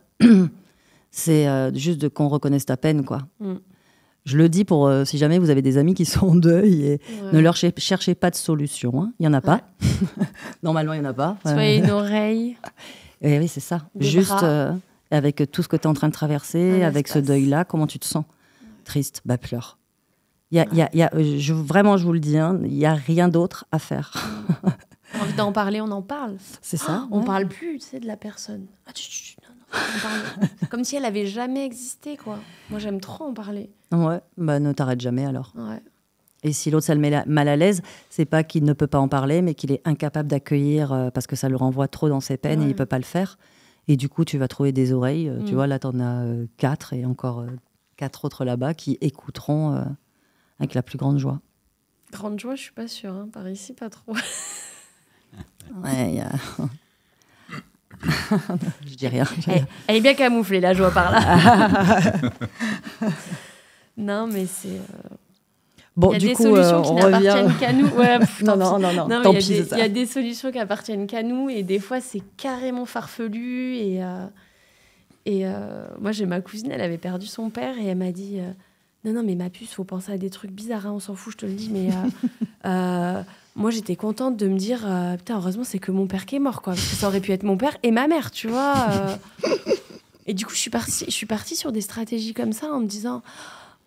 c'est juste qu'on reconnaisse ta peine, quoi. Je le dis pour si jamais vous avez des amis qui sont en deuil et Ouais. ne leur cherchez pas de solution. Hein. Il n'y en a pas. Normalement, il n'y en a pas. Soyez une oreille. Et oui, c'est ça. Des Juste bras. avec tout ce que tu es en train de traverser, Un avec ce espace. deuil-là, comment tu te sens? Triste, bah pleure. Vraiment, je vous le dis, hein, il n'y a rien d'autre à faire. On a envie d'en parler, on en parle. C'est ça. On ouais. parle plus, tu sais, de la personne. Ah, non, on parle. Comme si elle avait jamais existé, quoi. Moi, j'aime trop en parler. Ouais, bah ne t'arrête jamais alors. Ouais. Et si l'autre, ça le met mal à l'aise, c'est pas qu'il ne peut pas en parler, mais qu'il est incapable d'accueillir parce que ça le renvoie trop dans ses peines et Ouais. il peut pas le faire. Et du coup, tu vas trouver des oreilles. Tu vois, là, tu en as 4 et encore 4 autres là-bas qui écouteront avec la plus grande joie. Grande joie, je suis pas sûre. Hein. Par ici, pas trop. Ouais, il y a... Je dis rien. Elle est bien camouflée, la joie, par là. Non, mais c'est... Bon, il y a du des coup, solutions qui on n'appartiennent revient. qu'à nous. Ouais, Non, tant non, pis. non, non. Non, mais Tant il y a pis, des- c'est ça. il y a des solutions qui appartiennent qu'à nous et des fois, c'est carrément farfelu. Moi, j'ai ma cousine, elle avait perdu son père et elle m'a dit non, mais ma puce, faut penser à des trucs bizarres, hein, on s'en fout, je te le dis. Mais moi, j'étais contente de me dire putain, heureusement, c'est que mon père qui est mort, quoi. Parce que ça aurait pu être mon père et ma mère, tu vois. Et du coup, je suis partie sur des stratégies comme ça en me disant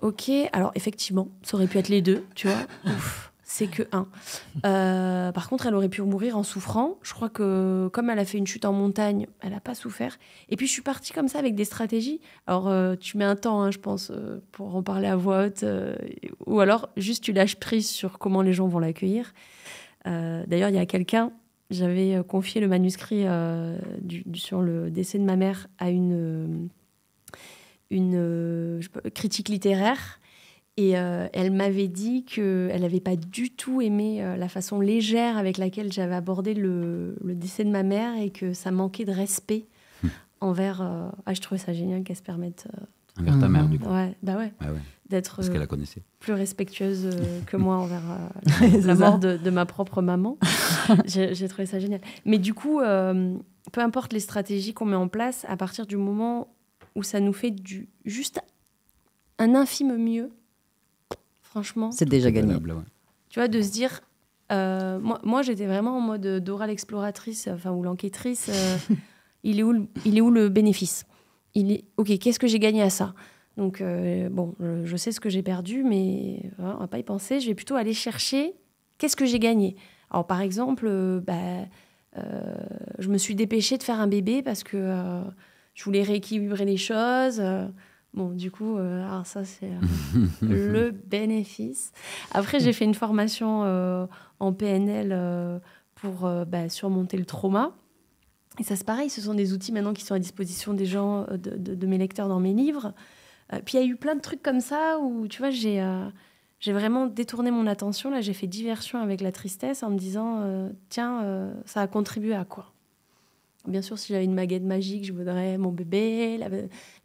ok, alors effectivement, ça aurait pu être les deux, tu vois. Ouf, c'est que un. Par contre, elle aurait pu mourir en souffrant. Je crois que comme elle a fait une chute en montagne, elle n'a pas souffert. Et puis, je suis partie comme ça avec des stratégies. Alors, tu mets un temps, hein, je pense, pour en parler à voix haute. Ou alors, juste tu lâches prise sur comment les gens vont l'accueillir. D'ailleurs, il y a quelqu'un, j'avais confié le manuscrit sur le décès de ma mère à une critique littéraire. Et elle m'avait dit qu'elle n'avait pas du tout aimé la façon légère avec laquelle j'avais abordé le décès de ma mère et que ça manquait de respect envers... je trouvais ça génial qu'elle se permette Envers ta mère, du coup. ouais, Ah ouais, d'être parce qu'elle la connaissait. plus respectueuse que moi envers C'est la ça. mort de ma propre maman. J'ai trouvé ça génial. Mais du coup, peu importe les stratégies qu'on met en place, à partir du moment où ça nous fait juste un infime mieux, franchement, C'est déjà gagné. Valable, ouais. tu vois, de se dire... moi, j'étais vraiment en mode d'oral exploratrice, ou l'enquêtrice. Il est où le bénéfice? Ok, qu'est-ce que j'ai gagné à ça? Donc, je sais ce que j'ai perdu, mais on va pas y penser. Je vais plutôt aller chercher qu'est-ce que j'ai gagné. Alors, par exemple, je me suis dépêchée de faire un bébé parce que je voulais rééquilibrer les choses. Bon, du coup, alors ça, c'est le bénéfice. Après, j'ai fait une formation en PNL pour surmonter le trauma. Et ça, c'est pareil, ce sont des outils maintenant qui sont à disposition des gens, de mes lecteurs dans mes livres. Puis il y a eu plein de trucs comme ça où, tu vois, j'ai vraiment détourné mon attention. Là, j'ai fait diversion avec la tristesse en me disant, ça a contribué à quoi? Bien sûr, si j'avais une baguette magique, je voudrais mon bébé,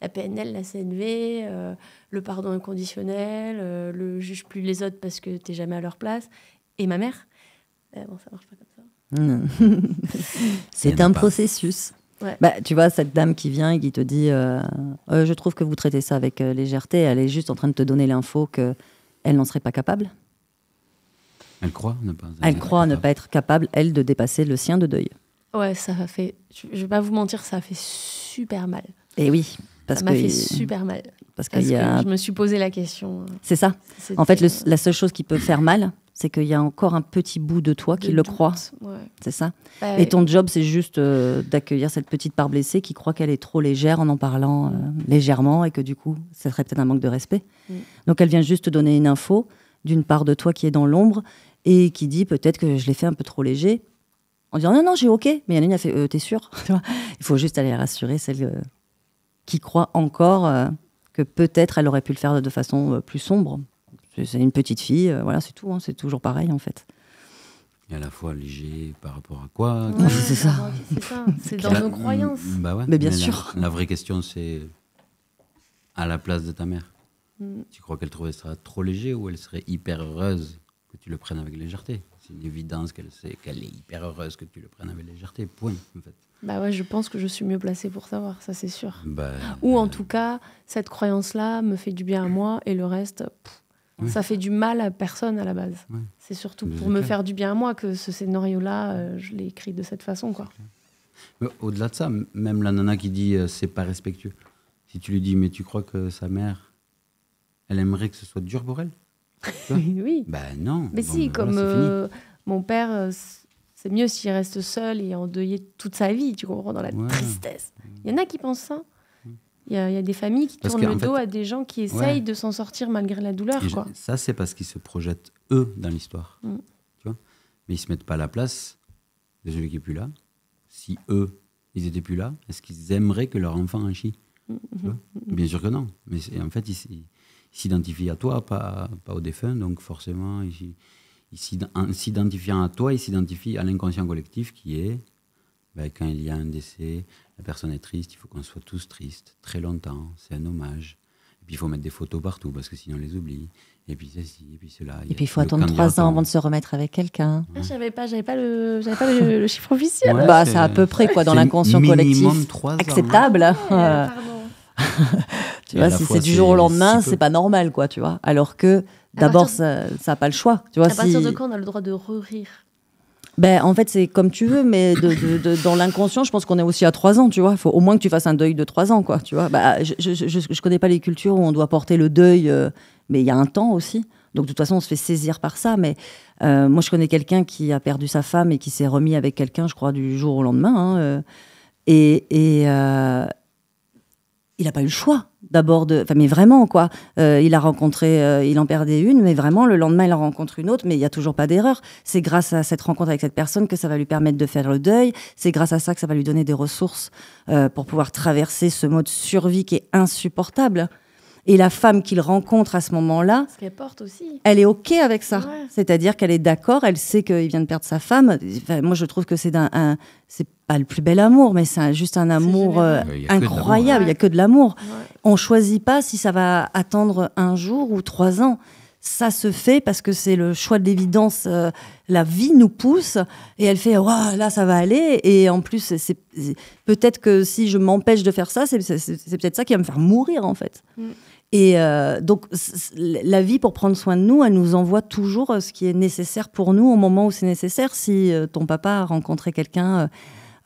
la PNL, la CNV, le pardon inconditionnel, le juge plus les autres parce que t'es jamais à leur place. Et ma mère, bon, ça marche pas comme ça. C'est Il y en a un pas. processus. Ouais. Bah, tu vois, cette dame qui vient et qui te dit je trouve que vous traitez ça avec légèreté, elle est juste en train de te donner l'info qu'elle n'en serait pas capable. Elle croit ne pas. Elle croit ne pas être capable, elle, de dépasser le sien de deuil. Ouais, ça a fait... Je vais pas vous mentir, ça a fait super mal. Et oui, parce Ça m'a que fait super mal. parce Parce qu'il y a... que je me suis posé la question. C'est ça. C'était, En fait, la seule chose qui peut faire mal, c'est qu'il y a encore un petit bout de toi qui de le doute. croit. Ouais. C'est ça. Bah, Et ton job, c'est juste d'accueillir cette petite part blessée qui croit qu'elle est trop légère en parlant légèrement et que du coup, ça serait peut-être un manque de respect. Donc, elle vient juste te donner une info d'une part de toi qui est dans l'ombre et qui dit peut-être que je l'ai fait un peu trop léger. En disant non, j'ai OK. Mais il y en a une qui a fait t'es sûre? Tu vois, il faut juste aller rassurer celle qui croit encore que peut-être elle aurait pu le faire de façon plus sombre. C'est une petite fille, voilà, c'est tout. Hein, c'est toujours pareil en fait. Et à la fois léger par rapport à quoi? ouais, c'est ça. C'est ça. C'est dans La- nos croyances. Bah ouais, Mais bien la- sûr. La vraie question, c'est à la place de ta mère. Mm. Tu crois qu'elle trouverait ça trop léger ou elle serait hyper heureuse que tu le prennes avec légèreté. C'est une évidence qu'elle est hyper heureuse que tu le prennes avec légèreté, point, en fait. Bah ouais, je pense que je suis mieux placée pour savoir, ça c'est sûr. Bah, Ou en tout cas, cette croyance-là me fait du bien à moi et le reste, ça fait du mal à personne à la base. Ouais. C'est surtout pour me faire du bien à moi que ce scénario-là, je l'ai écrit de cette façon, quoi. Mais au-delà de ça, même la nana qui dit c'est pas respectueux, si tu lui dis mais tu crois que sa mère, elle aimerait que ce soit dur pour elle? Oui. Ben non. Mais bon, si, ben comme voilà, mon père, c'est mieux s'il reste seul et endeuillé toute sa vie, tu comprends, dans la tristesse. Il y en a qui pensent ça. Il y a des familles qui tournent le dos à des gens qui essayent de s'en sortir malgré la douleur, quoi. Ça, c'est parce qu'ils se projettent, eux, dans l'histoire. Tu vois, mais ils ne se mettent pas à la place de celui qui n'est plus là. Si eux, ils n'étaient plus là, est-ce qu'ils aimeraient que leur enfant en chie? Bien sûr que non. Mais en fait, ils s'identifient à toi, pas au défunt. Donc forcément, en s'identifiant à toi, ils s'identifient à l'inconscient collectif qui est, quand il y a un décès, la personne est triste, il faut qu'on soit tous tristes, très longtemps, c'est un hommage. Et puis il faut mettre des photos partout, parce que sinon on les oublie. Et puis ceci, et puis cela. Et puis il faut attendre 3 ans avant de se remettre avec quelqu'un. Ah, j'avais pas le chiffre officiel. Ouais, c'est à peu près quoi, dans l'inconscient collectif 3 ans, acceptable. Pardon. Tu vois, si c'est du jour au lendemain, c'est pas normal, quoi, tu vois. Alors que d'abord, ça n'a pas le choix. Tu vois, à partir de quand on a le droit de rire? En fait, c'est comme tu veux, mais dans l'inconscient, je pense qu'on est aussi à 3 ans, tu vois. Il faut au moins que tu fasses un deuil de 3 ans, quoi, tu vois. Je connais pas les cultures où on doit porter le deuil, mais il y a un temps aussi. Donc, de toute façon, on se fait saisir par ça. Mais moi, je connais quelqu'un qui a perdu sa femme et qui s'est remis avec quelqu'un, je crois, du jour au lendemain. Il n'a pas eu le choix, d'abord, mais vraiment, quoi. Il a rencontré, il en perdait une, mais vraiment, le lendemain, il en rencontre une autre, mais il n'y a toujours pas d'erreur. C'est grâce à cette rencontre avec cette personne que ça va lui permettre de faire le deuil. C'est grâce à ça que ça va lui donner des ressources pour pouvoir traverser ce mode survie qui est insupportable. Et la femme qu'il rencontre à ce moment-là, ce qu'elle porte aussi, elle est OK avec ça. Ouais. C'est-à-dire qu'elle est d'accord, elle sait qu'il vient de perdre sa femme. Enfin, moi, je trouve que c'est pas le plus bel amour, mais c'est juste un amour incroyable. Il n'y a que de l'amour. Ouais. On ne choisit pas si ça va attendre 1 jour ou 3 ans. Ça se fait parce que c'est le choix de l'évidence. La vie nous pousse et elle fait waouh, là ça va aller. Et en plus, c'est peut-être que si je m'empêche de faire ça, c'est peut-être ça qui va me faire mourir en fait. Et donc la vie, pour prendre soin de nous, elle nous envoie toujours ce qui est nécessaire pour nous au moment où c'est nécessaire. Si ton papa a rencontré quelqu'un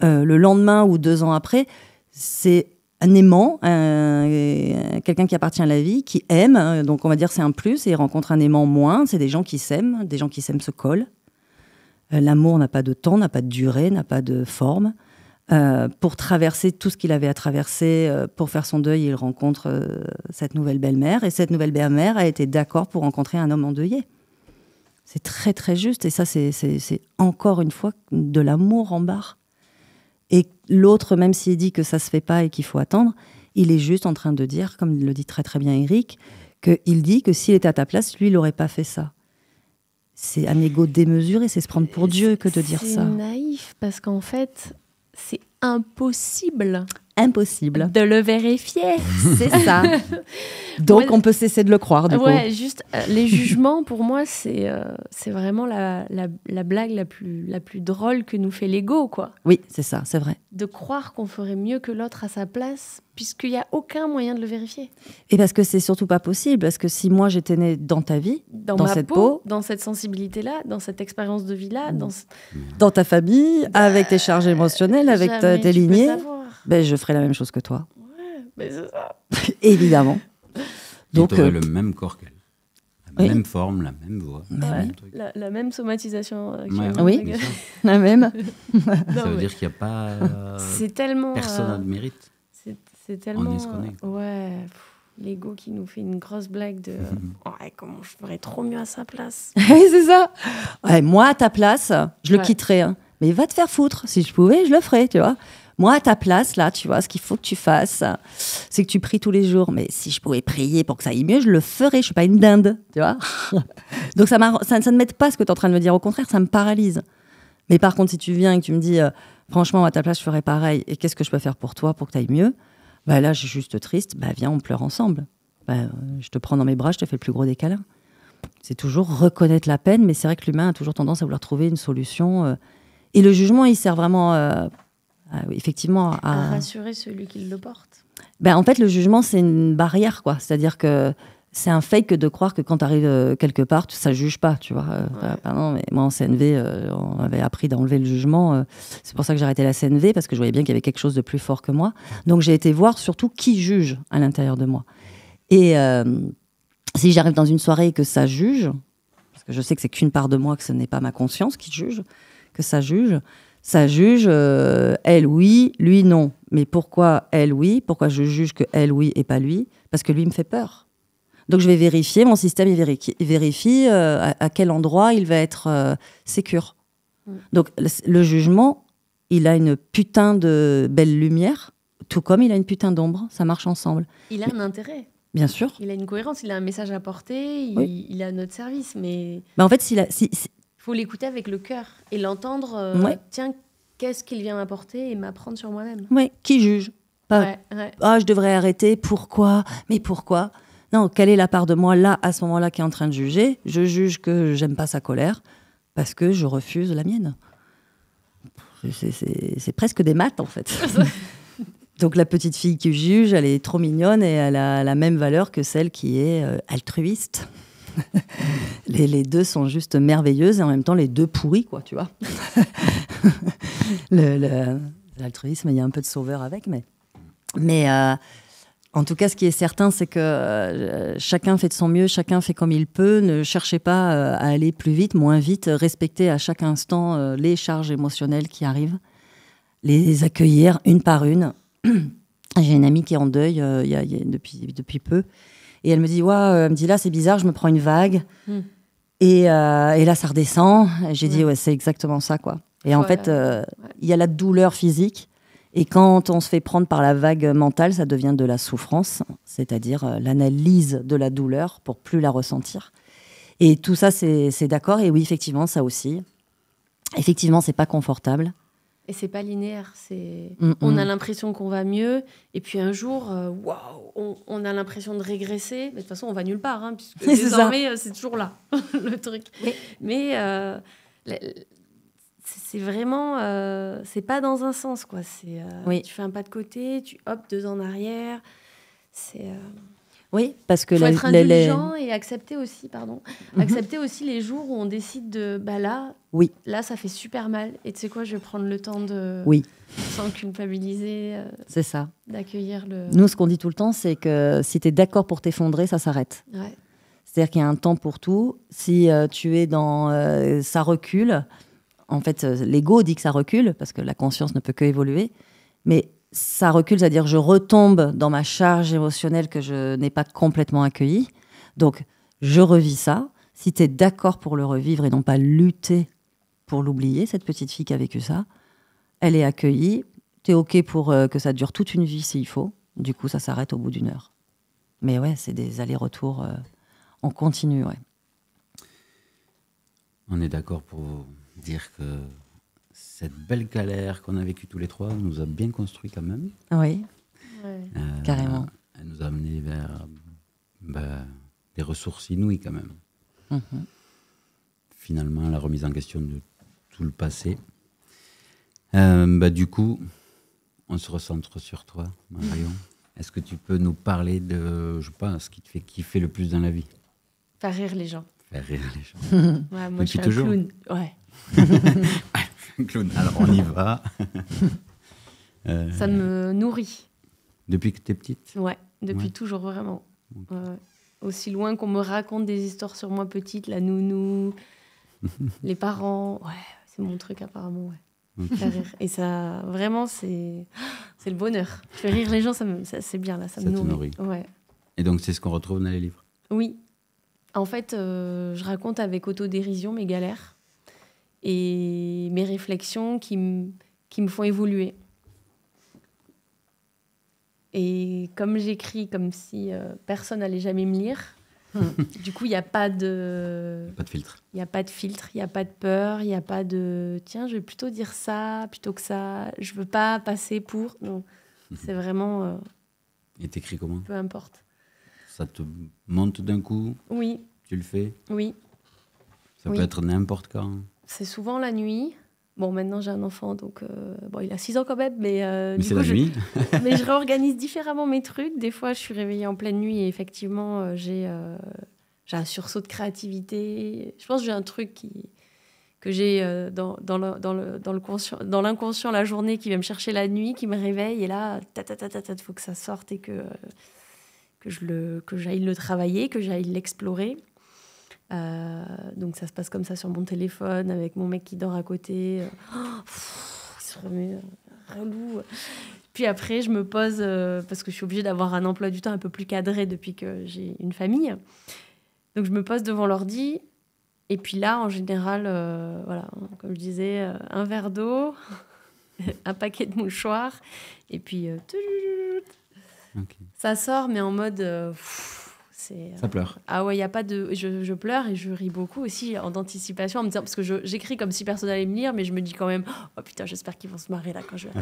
le lendemain ou 2 ans après, c'est un aimant, quelqu'un qui appartient à la vie, qui aime, donc on va dire c'est un plus, et il rencontre un aimant moins, c'est des gens qui s'aiment se collent. L'amour n'a pas de temps, n'a pas de durée, n'a pas de forme. Pour traverser tout ce qu'il avait à traverser, pour faire son deuil, il rencontre cette nouvelle belle-mère, et cette nouvelle belle-mère a été d'accord pour rencontrer un homme endeuillé. C'est très très juste, et ça c'est encore une fois de l'amour en barre. Et l'autre, même s'il dit que ça se fait pas et qu'il faut attendre, il est juste en train de dire, comme le dit très très bien Eric, qu'il dit que s'il était à ta place, lui, il n'aurait pas fait ça. C'est un ego démesuré, c'est se prendre pour Dieu que de dire ça. C'est naïf, parce qu'en fait, c'est impossible Impossible. de le vérifier. C'est ça. Donc on peut cesser de le croire, du coup. Ouais, juste les jugements, pour moi, c'est vraiment la blague la plus drôle que nous fait l'ego, quoi. Oui, c'est ça, c'est vrai. De croire qu'on ferait mieux que l'autre à sa place, puisqu'il n'y a aucun moyen de le vérifier. Et parce que c'est surtout pas possible, parce que si moi j'étais née dans ta vie, dans ma cette peau, dans cette sensibilité-là, dans cette expérience de vie-là, dans ta famille, avec tes charges émotionnelles, avec tes lignées, je ferais la même chose que toi. Ouais, mais c'est ça. Évidemment. Donc tu aurais le même corps qu'elle. La même forme, la même voix. Ouais, la même somatisation. Oui, la même. Ça veut dire qu'il n'y a pas c'est tellement, personne à de mérite. C'est tellement... On est ce qu'on est. Ouais, l'ego qui nous fait une grosse blague de comment je ferais trop mieux à sa place. Oui, c'est ça. Ouais, moi, à ta place, je le quitterais. Hein. Mais va te faire foutre. Si je pouvais, je le ferais, tu vois. Moi, à ta place, là, tu vois, ce qu'il faut que tu fasses, c'est que tu pries tous les jours. Mais si je pouvais prier pour que ça aille mieux, je le ferais. Je suis pas une dinde, tu vois. Donc, ça ne m'aide pas ce que tu es en train de me dire. Au contraire, ça me paralyse. Mais par contre, si tu viens et que tu me dis, franchement, à ta place, je ferais pareil. Et qu'est-ce que je peux faire pour toi, pour que tu ailles mieux ? Là, je suis juste triste. Viens, on pleure ensemble. Je te prends dans mes bras, je te fais le plus gros des câlins. C'est toujours reconnaître la peine, mais c'est vrai que l'humain a toujours tendance à vouloir trouver une solution. Et le jugement, il sert vraiment, effectivement, à rassurer celui qui le porte. En fait, le jugement, c'est une barrière, quoi. C'est-à-dire que c'est un fake de croire que quand tu arrives quelque part, ça ne juge pas, tu vois. Pardon, mais moi, en CNV, on avait appris d'enlever le jugement. C'est pour ça que j'ai arrêté la CNV, parce que je voyais bien qu'il y avait quelque chose de plus fort que moi. Donc, j'ai été voir surtout qui juge à l'intérieur de moi. Et si j'arrive dans une soirée et que ça juge, parce que je sais que c'est qu'une part de moi, que ce n'est pas ma conscience qui juge, que ça juge, elle oui, lui non. Mais pourquoi elle oui? Pourquoi je juge que elle oui et pas lui? Parce que lui me fait peur. Donc je vais vérifier, mon système il vérifie à quel endroit il va être sécure. Donc le jugement, il a une putain de belle lumière, tout comme il a une putain d'ombre, ça marche ensemble. Il a un intérêt. Bien sûr. Il a une cohérence, il a un message à porter, il a notre service, mais... En fait, il faut l'écouter avec le cœur et l'entendre, tiens, qu'est-ce qu'il vient m'apporter et m'apprendre sur moi-même. Oui, qui juge pas, je devrais arrêter, pourquoi? Mais pourquoi? Non, quelle est la part de moi là, à ce moment-là, qui est en train de juger? Je juge que j'aime pas sa colère parce que je refuse la mienne. C'est presque des maths, en fait. Donc la petite fille qui juge, elle est trop mignonne et elle a la même valeur que celle qui est altruiste. Les deux sont juste merveilleuses et en même temps les deux pourris, quoi, tu vois. L'altruisme, il y a un peu de sauveur avec, mais en tout cas, ce qui est certain, c'est que chacun fait de son mieux, chacun fait comme il peut. Ne cherchez pas à aller plus vite, moins vite. Respectez à chaque instant les charges émotionnelles qui arrivent. Les accueillir une par une. J'ai une amie qui est en deuil depuis peu. Et elle me dit, là, c'est bizarre, je me prends une vague. Et là, ça redescend. J'ai dit, c'est exactement ça, quoi. Et en fait, il y a la douleur physique. Et quand on se fait prendre par la vague mentale, ça devient de la souffrance, c'est-à-dire l'analyse de la douleur pour plus la ressentir. Et tout ça, c'est d'accord. Et oui, effectivement, ça aussi. Effectivement, c'est pas confortable. Et c'est pas linéaire. On a l'impression qu'on va mieux. Et puis un jour, on a l'impression de régresser. Mais de toute façon, on va nulle part, puisque désormais, c'est toujours là, le truc. Oui. Mais... c'est vraiment, c'est pas dans un sens, quoi. Tu fais un pas de côté, tu hop 2 en arrière. Oui, parce que faut être indulgent et accepter aussi, accepter aussi les jours où on décide de, là, ça fait super mal. Et tu sais quoi, je vais prendre le temps de, sans culpabiliser. C'est ça. D'accueillir le. Nous, ce qu'on dit tout le temps, c'est que si tu es d'accord pour t'effondrer, ça s'arrête. Ouais. C'est-à-dire qu'il y a un temps pour tout. Si tu es dans ça recule. En fait, l'ego dit que ça recule, parce que la conscience ne peut que évoluer. Mais ça recule, c'est-à-dire je retombe dans ma charge émotionnelle que je n'ai pas complètement accueillie. Donc, je revis ça. Si tu es d'accord pour le revivre et non pas lutter pour l'oublier, cette petite fille qui a vécu ça, elle est accueillie. Tu es OK pour que ça dure toute une vie s'il faut. Du coup, ça s'arrête au bout d'1 heure. Mais ouais, c'est des allers-retours en continu, ouais. On est d'accord pour dire que cette belle galère qu'on a vécue tous les 3 nous a bien construit quand même. Oui, carrément. Elle nous a amené vers des ressources inouïes quand même. Finalement, la remise en question de tout le passé. Du coup, on se recentre sur toi, Marion. Est-ce que tu peux nous parler de, je sais pas, ce qui te fait kiffer le plus dans la vie? Faire rire les gens. Faire rire les gens. Ouais, moi, je suis un clown. Ouais. Clown. Alors, on y va. Ça me nourrit. Depuis que tu es petite? Ouais, depuis toujours, vraiment. Aussi loin qu'on me raconte des histoires sur moi petite, la nounou, les parents. Ouais, c'est mon truc apparemment, Faire rire. Et ça, vraiment, c'est le bonheur. Faire rire les gens, c'est bien, là, ça me nourrit. Ouais. Et donc, c'est ce qu'on retrouve dans les livres? Oui. En fait, je raconte avec autodérision mes galères et mes réflexions qui me font évoluer. Et comme j'écris comme si personne n'allait jamais me lire, du coup, il n'y a pas de... Pas de filtre. Il n'y a pas de filtre, il n'y a pas de peur, il n'y a pas de... Tiens, je vais plutôt dire ça plutôt que ça. Je ne veux pas passer pour... Non, c'est vraiment... Et t'écris comment? Peu importe. Ça te monte d'un coup? Oui. Tu le fais? Oui. Ça peut être n'importe quand. C'est souvent la nuit. Bon, maintenant j'ai un enfant, donc il a 6 ans quand même, mais c'est la nuit. Mais je réorganise différemment mes trucs. Des fois, je suis réveillée en pleine nuit et effectivement, j'ai un sursaut de créativité. Je pense que j'ai un truc que j'ai dans l'inconscient la journée qui vient me chercher la nuit, qui me réveille et là, il faut que ça sorte et que j'aille le travailler, que j'aille l'explorer. Donc ça se passe comme ça sur mon téléphone avec mon mec qui dort à côté. Il se remet relou. Puis après, je me pose parce que je suis obligée d'avoir un emploi du temps un peu plus cadré depuis que j'ai une famille. Donc je me pose devant l'ordi. Et puis là, en général, voilà, comme je disais, un verre d'eau, un paquet de mouchoirs, et puis ça sort, mais en mode ça pleure. Ah ouais, il y a pas de. Je pleure et je ris beaucoup aussi en anticipation, en me disant parce que j'écris comme si personne allait me lire, mais je me dis quand même oh putain, j'espère qu'ils vont se marrer là quand je vais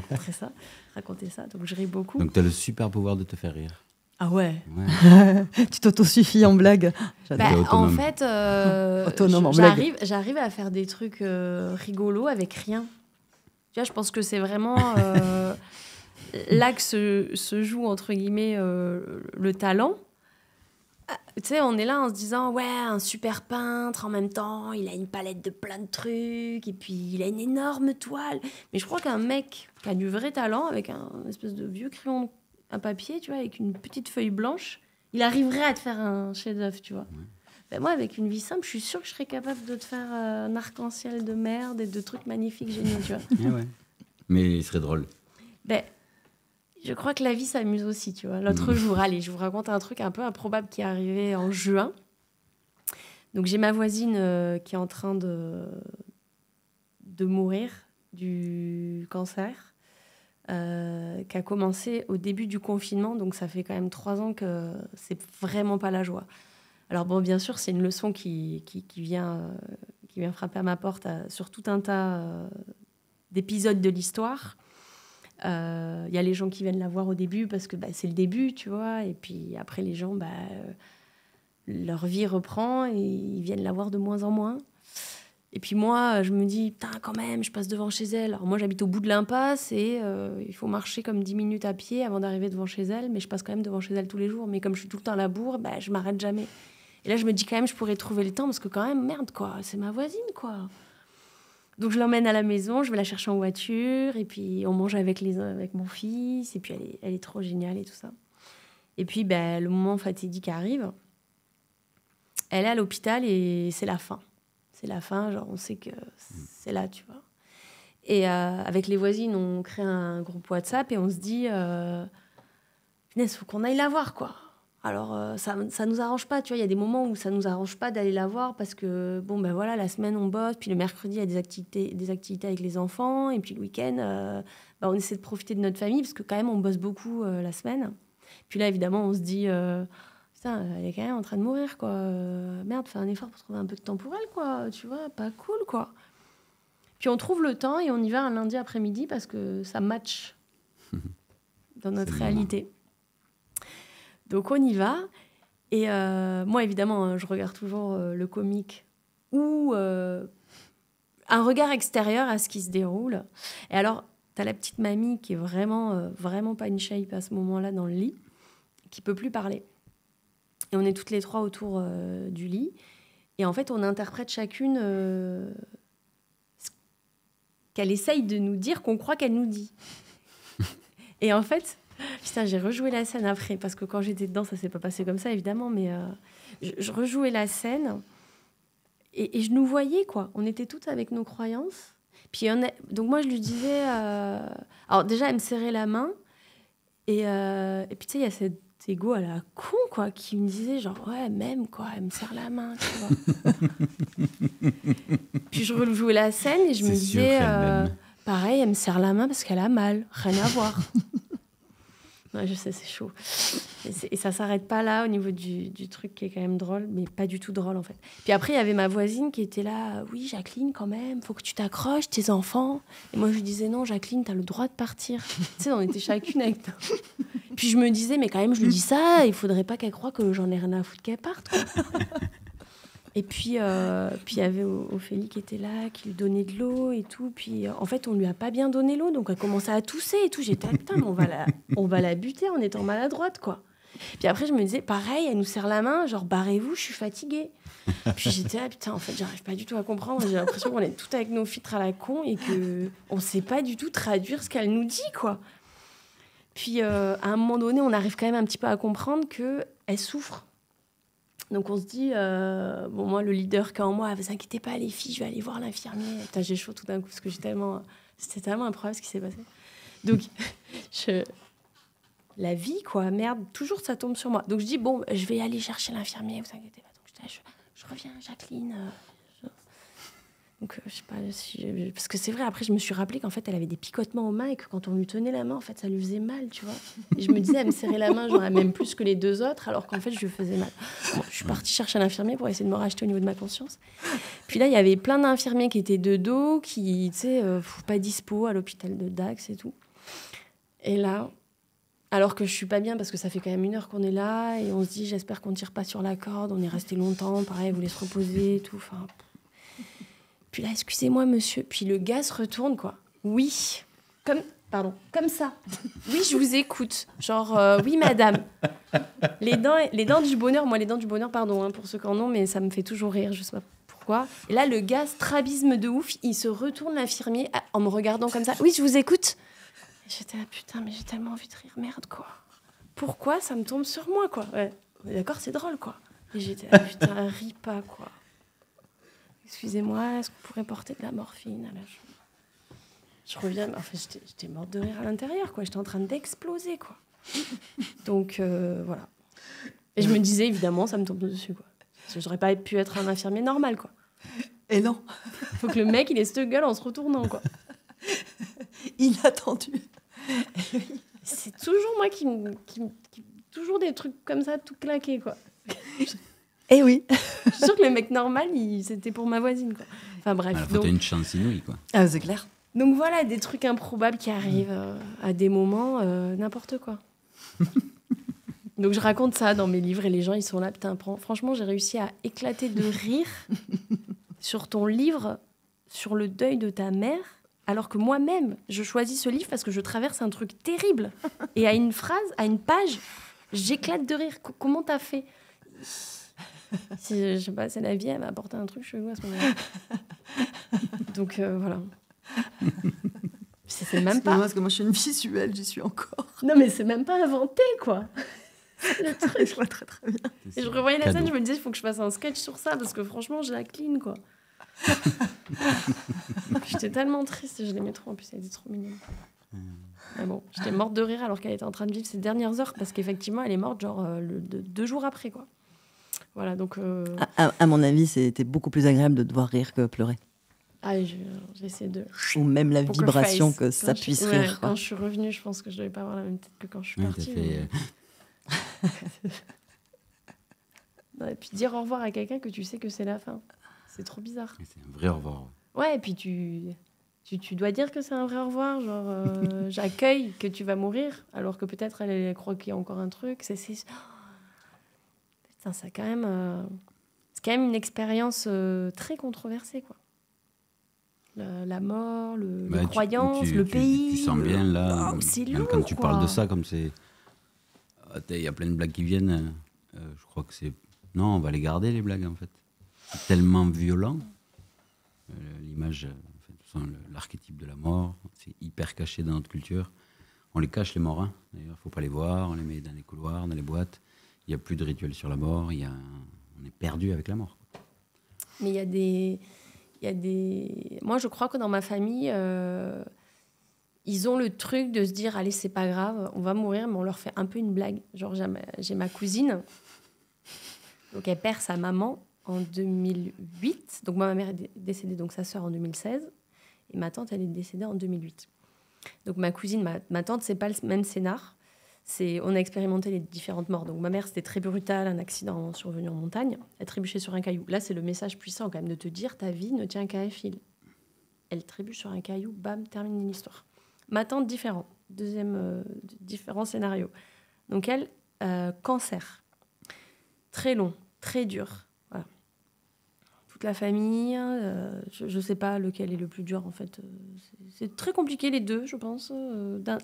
raconter ça. Donc je ris beaucoup. Donc tu as le super pouvoir de te faire rire. Ah ouais. Tu t'autosuffis en blague. En fait, j'arrive à faire des trucs rigolos avec rien. Tu vois, je pense que c'est vraiment là que se joue entre guillemets le talent. Tu sais, on est là en se disant ouais, un super peintre en même temps, il a une palette de plein de trucs et puis il a une énorme toile. Mais je crois qu'un mec qui a du vrai talent avec un espèce de vieux crayon à papier, tu vois, avec une petite feuille blanche, il arriverait à te faire un chef-d'œuvre, tu vois. Ouais. Ben moi, avec une vie simple, je suis sûre que je serais capable de te faire un arc-en-ciel de merde et de trucs magnifiques, géniaux, tu vois. Ouais. Mais il serait drôle. Ben, je crois que la vie s'amuse aussi, tu vois. L'autre jour, allez, je vous raconte un truc un peu improbable qui est arrivé en juin. Donc, j'ai ma voisine qui est en train de mourir du cancer. Qui a commencé au début du confinement, donc ça fait quand même 3 ans que c'est vraiment pas la joie. Alors bon, bien sûr, c'est une leçon qui vient frapper à ma porte sur tout un tas d'épisodes de l'histoire. Y a les gens qui viennent la voir au début parce que c'est le début, tu vois, et puis après les gens, leur vie reprend et ils viennent la voir de moins en moins. Et puis moi, je me dis, putain, quand même, je passe devant chez elle. Alors moi, j'habite au bout de l'impasse et il faut marcher comme 10 minutes à pied avant d'arriver devant chez elle. Mais je passe quand même devant chez elle tous les jours. Mais comme je suis tout le temps à la bourre, je m'arrête jamais. Et là, je me dis quand même, je pourrais trouver le temps parce que quand même, merde, quoi, c'est ma voisine, quoi. Donc je l'emmène à la maison, je vais la chercher en voiture et puis on mange avec mon fils. Et puis elle est trop géniale et tout ça. Et puis le moment fatidique arrive. Elle est à l'hôpital et c'est la fin. C'est la fin, genre on sait que c'est là, tu vois. Et avec les voisines, on crée un groupe WhatsApp et on se dit punaise, faut qu'on aille la voir, quoi. Alors ça nous arrange pas, tu vois, il y a des moments où ça nous arrange pas d'aller la voir parce que voilà, la semaine on bosse, puis le mercredi il y a des activités avec les enfants et puis le week-end on essaie de profiter de notre famille parce que quand même on bosse beaucoup la semaine. Puis là évidemment, on se dit putain, elle est quand même en train de mourir, quoi. Merde, fais un effort pour trouver un peu de temps pour elle, quoi. Tu vois, pas cool, quoi. Puis on trouve le temps et on y va un lundi après-midi parce que ça match dans notre réalité. Donc on y va. Et moi, évidemment, je regarde toujours le comique ou un regard extérieur à ce qui se déroule. Et alors, t'as la petite mamie qui est vraiment, vraiment pas une shape à ce moment-là dans le lit, qui peut plus parler. Et on est toutes les 3 autour du lit. Et en fait, on interprète chacune ce qu'elle essaye de nous dire, qu'on croit qu'elle nous dit. Et en fait, putain, j'ai rejoué la scène après, parce que quand j'étais dedans, ça s'est pas passé comme ça, évidemment, mais je rejouais la scène et je nous voyais, quoi. On était toutes avec nos croyances. Puis donc moi, je lui disais... Alors déjà, elle me serrait la main. Et puis, tu sais, il y a cette égo à la con, quoi, qui me disait genre ouais, même, quoi, elle me serre la main, tu vois. Puis je rejouais la scène et je me disais pareil, elle me serre la main parce qu'elle a mal, rien à voir. Ouais, je sais, c'est chaud. Et ça s'arrête pas là au niveau du truc qui est quand même drôle, mais pas du tout drôle en fait. Puis après, il y avait ma voisine qui était là, oui, Jacqueline, quand même, faut que tu t'accroches, tes enfants. Et moi, je lui disais, non, Jacqueline, t'as le droit de partir. Tu sais, on était chacune avec... Puis je me disais, mais quand même, je lui dis ça, il faudrait pas qu'elle croie que j'en ai rien à foutre qu'elle parte, quoi. Et puis, il y avait Ophélie qui était là, qui lui donnait de l'eau et tout. Puis, en fait, on lui a pas bien donné l'eau, donc elle commençait à tousser et tout. J'étais, putain, mais on va la buter en étant maladroite, quoi. Puis après, je me disais, pareil, elle nous serre la main, genre, barrez-vous, je suis fatiguée. Puis j'étais là, putain, en fait, j'arrive pas du tout à comprendre. J'ai l'impression qu'on est toutes avec nos filtres à la con et qu'on sait pas du tout traduire ce qu'elle nous dit, quoi. Puis, à un moment donné, on arrive quand même un petit peu à comprendre qu'elle souffre. Donc on se dit, bon, moi, le leader qui est en moi, vous inquiétez pas, les filles, je vais aller voir l'infirmier. Putain, j'ai chaud tout d'un coup parce que c'était tellement improbable ce qui s'est passé. Donc, la vie, quoi, merde, toujours ça tombe sur moi. Donc je dis, bon, je vais aller chercher l'infirmier, vous inquiétez pas. Donc je reviens, Jacqueline. Donc je sais pas si... Parce que c'est vrai, après, je me suis rappelé qu'en fait, elle avait des picotements aux mains et que quand on lui tenait la main, en fait, ça lui faisait mal, tu vois. Et je me disais, elle me serrait la main, j'aurais même plus que les 2 autres, alors qu'en fait, je lui faisais mal. Bon, je suis partie chercher un infirmier pour essayer de me racheter au niveau de ma conscience. Puis là, il y avait plein d'infirmiers qui étaient de dos, qui, tu sais, pas dispo à l'hôpital de Dax et tout. Et là, alors que je suis pas bien, parce que ça fait quand même 1 heure qu'on est là, et on se dit, j'espère qu'on tire pas sur la corde, on est resté longtemps, pareil, vous voulez se reposer et tout, enfin... Puis là, excusez-moi, monsieur. Puis le gars se retourne, quoi. Oui. Comme ça. Oui, je vous écoute. Genre, oui, madame. Les dents du bonheur, moi, les dents du bonheur, pardon, hein, pour ceux qui en ont, mais ça me fait toujours rire, je sais pas pourquoi. Et là, le gars, strabisme de ouf, il se retourne, l'infirmier, en me regardant comme ça. Oui, je vous écoute. Et j'étais là, putain, mais j'ai tellement envie de rire, merde, quoi. Pourquoi ça me tombe sur moi, quoi. Ouais. D'accord, c'est drôle, quoi. Et j'étais là, putain, ris pas, quoi. Excusez-moi, est-ce que vous pourrez porter de la morphine? Je reviens, mais en fait, j'étais morte de rire à l'intérieur, quoi. J'étais en train d'exploser, quoi. Donc, voilà. Et je me disais, évidemment, ça me tombe dessus, quoi. Parce que j'aurais pas pu être un infirmier normal, quoi. Et non. Faut que le mec, il ait cette gueule en se retournant, quoi. Inattendu. C'est toujours moi qui toujours des trucs comme ça, tout claqué, quoi. Eh oui. Je suis sûre que le mec normal, c'était pour ma voisine, quoi. Enfin bref. Alors, faut une chance inouïe, quoi. Ah, c'est clair. Donc voilà, des trucs improbables qui arrivent à des moments, n'importe quoi. Donc je raconte ça dans mes livres et les gens, ils sont là, putain, franchement, j'ai réussi à éclater de rire sur ton livre, sur le deuil de ta mère, alors que moi-même, je choisis ce livre parce que je traverse un truc terrible. Et à une phrase, à une page, j'éclate de rire. Comment t'as fait ? Je sais pas, c'est la vie, elle m'a apporté un truc chelou à ce moment-là. Donc voilà. C'est même pas... Parce que moi, je suis une visuelle, j'y suis encore. Non, mais c'est même pas inventé, quoi. Le truc. Je vois très, très bien. Et je revoyais la scène, je me disais, il faut que je fasse un sketch sur ça, parce que franchement, je la clean, quoi. J'étais tellement triste, et je l'aimais trop, en plus, elle était trop mignonne. Mais bon, j'étais morte de rire alors qu'elle était en train de vivre ses dernières heures, parce qu'effectivement, elle est morte, genre, 2 jours après, quoi. Voilà, donc... À mon avis, c'était beaucoup plus agréable de devoir rire que pleurer. Ah, j'essaie de... Ou même la Poker vibration face. que ça puisse rire. Ouais, quand je suis revenue, je pense que je devais pas avoir la même tête que quand je suis partie. Non, et puis dire au revoir à quelqu'un que tu sais que c'est la fin. C'est trop bizarre. C'est un vrai au revoir. Ouais, et puis tu dois dire que c'est un vrai au revoir. Genre, j'accueille que tu vas mourir, alors que peut-être elle croit qu'il y a encore un truc. Putain, c'est quand même une expérience très controversée, quoi. La mort, les croyances, le pays. Tu sens bien là, c'est même lourd, quand tu quoi. parles de ça, comme c'est... Il y a plein de blagues qui viennent. Je crois que c'est... Non, on va les garder, les blagues, en fait. C'est tellement violent. L'image, en fait, l'archétype de la mort, c'est hyper caché dans notre culture. On les cache, les morts, hein. D'ailleurs, il ne faut pas les voir. On les met dans les couloirs, dans les boîtes. Il n'y a plus de rituel sur la mort. On est perdu avec la mort. Mais il y a des... Moi, je crois que dans ma famille, ils ont le truc de se dire, allez, c'est pas grave, on va mourir, mais on leur fait un peu une blague. Genre, j'ai ma cousine, donc elle perd sa maman en 2008. Donc moi, ma mère est décédée, donc sa sœur en 2016, et ma tante, elle est décédée en 2008. Donc ma cousine, ma tante, c'est pas le même scénar. On a expérimenté les différentes morts. Donc ma mère, c'était très brutal, un accident survenu en montagne, elle trébuchait sur un caillou. Là, c'est le message puissant quand même de te dire, ta vie ne tient qu'à un fil. Elle trébuche sur un caillou, bam, termine l'histoire. Ma tante, différent. Différent scénario. Donc elle, cancer. Très long, très dur. Voilà. toute la famille. Je sais pas lequel est le plus dur, en fait. C'est très compliqué, les deux, je pense.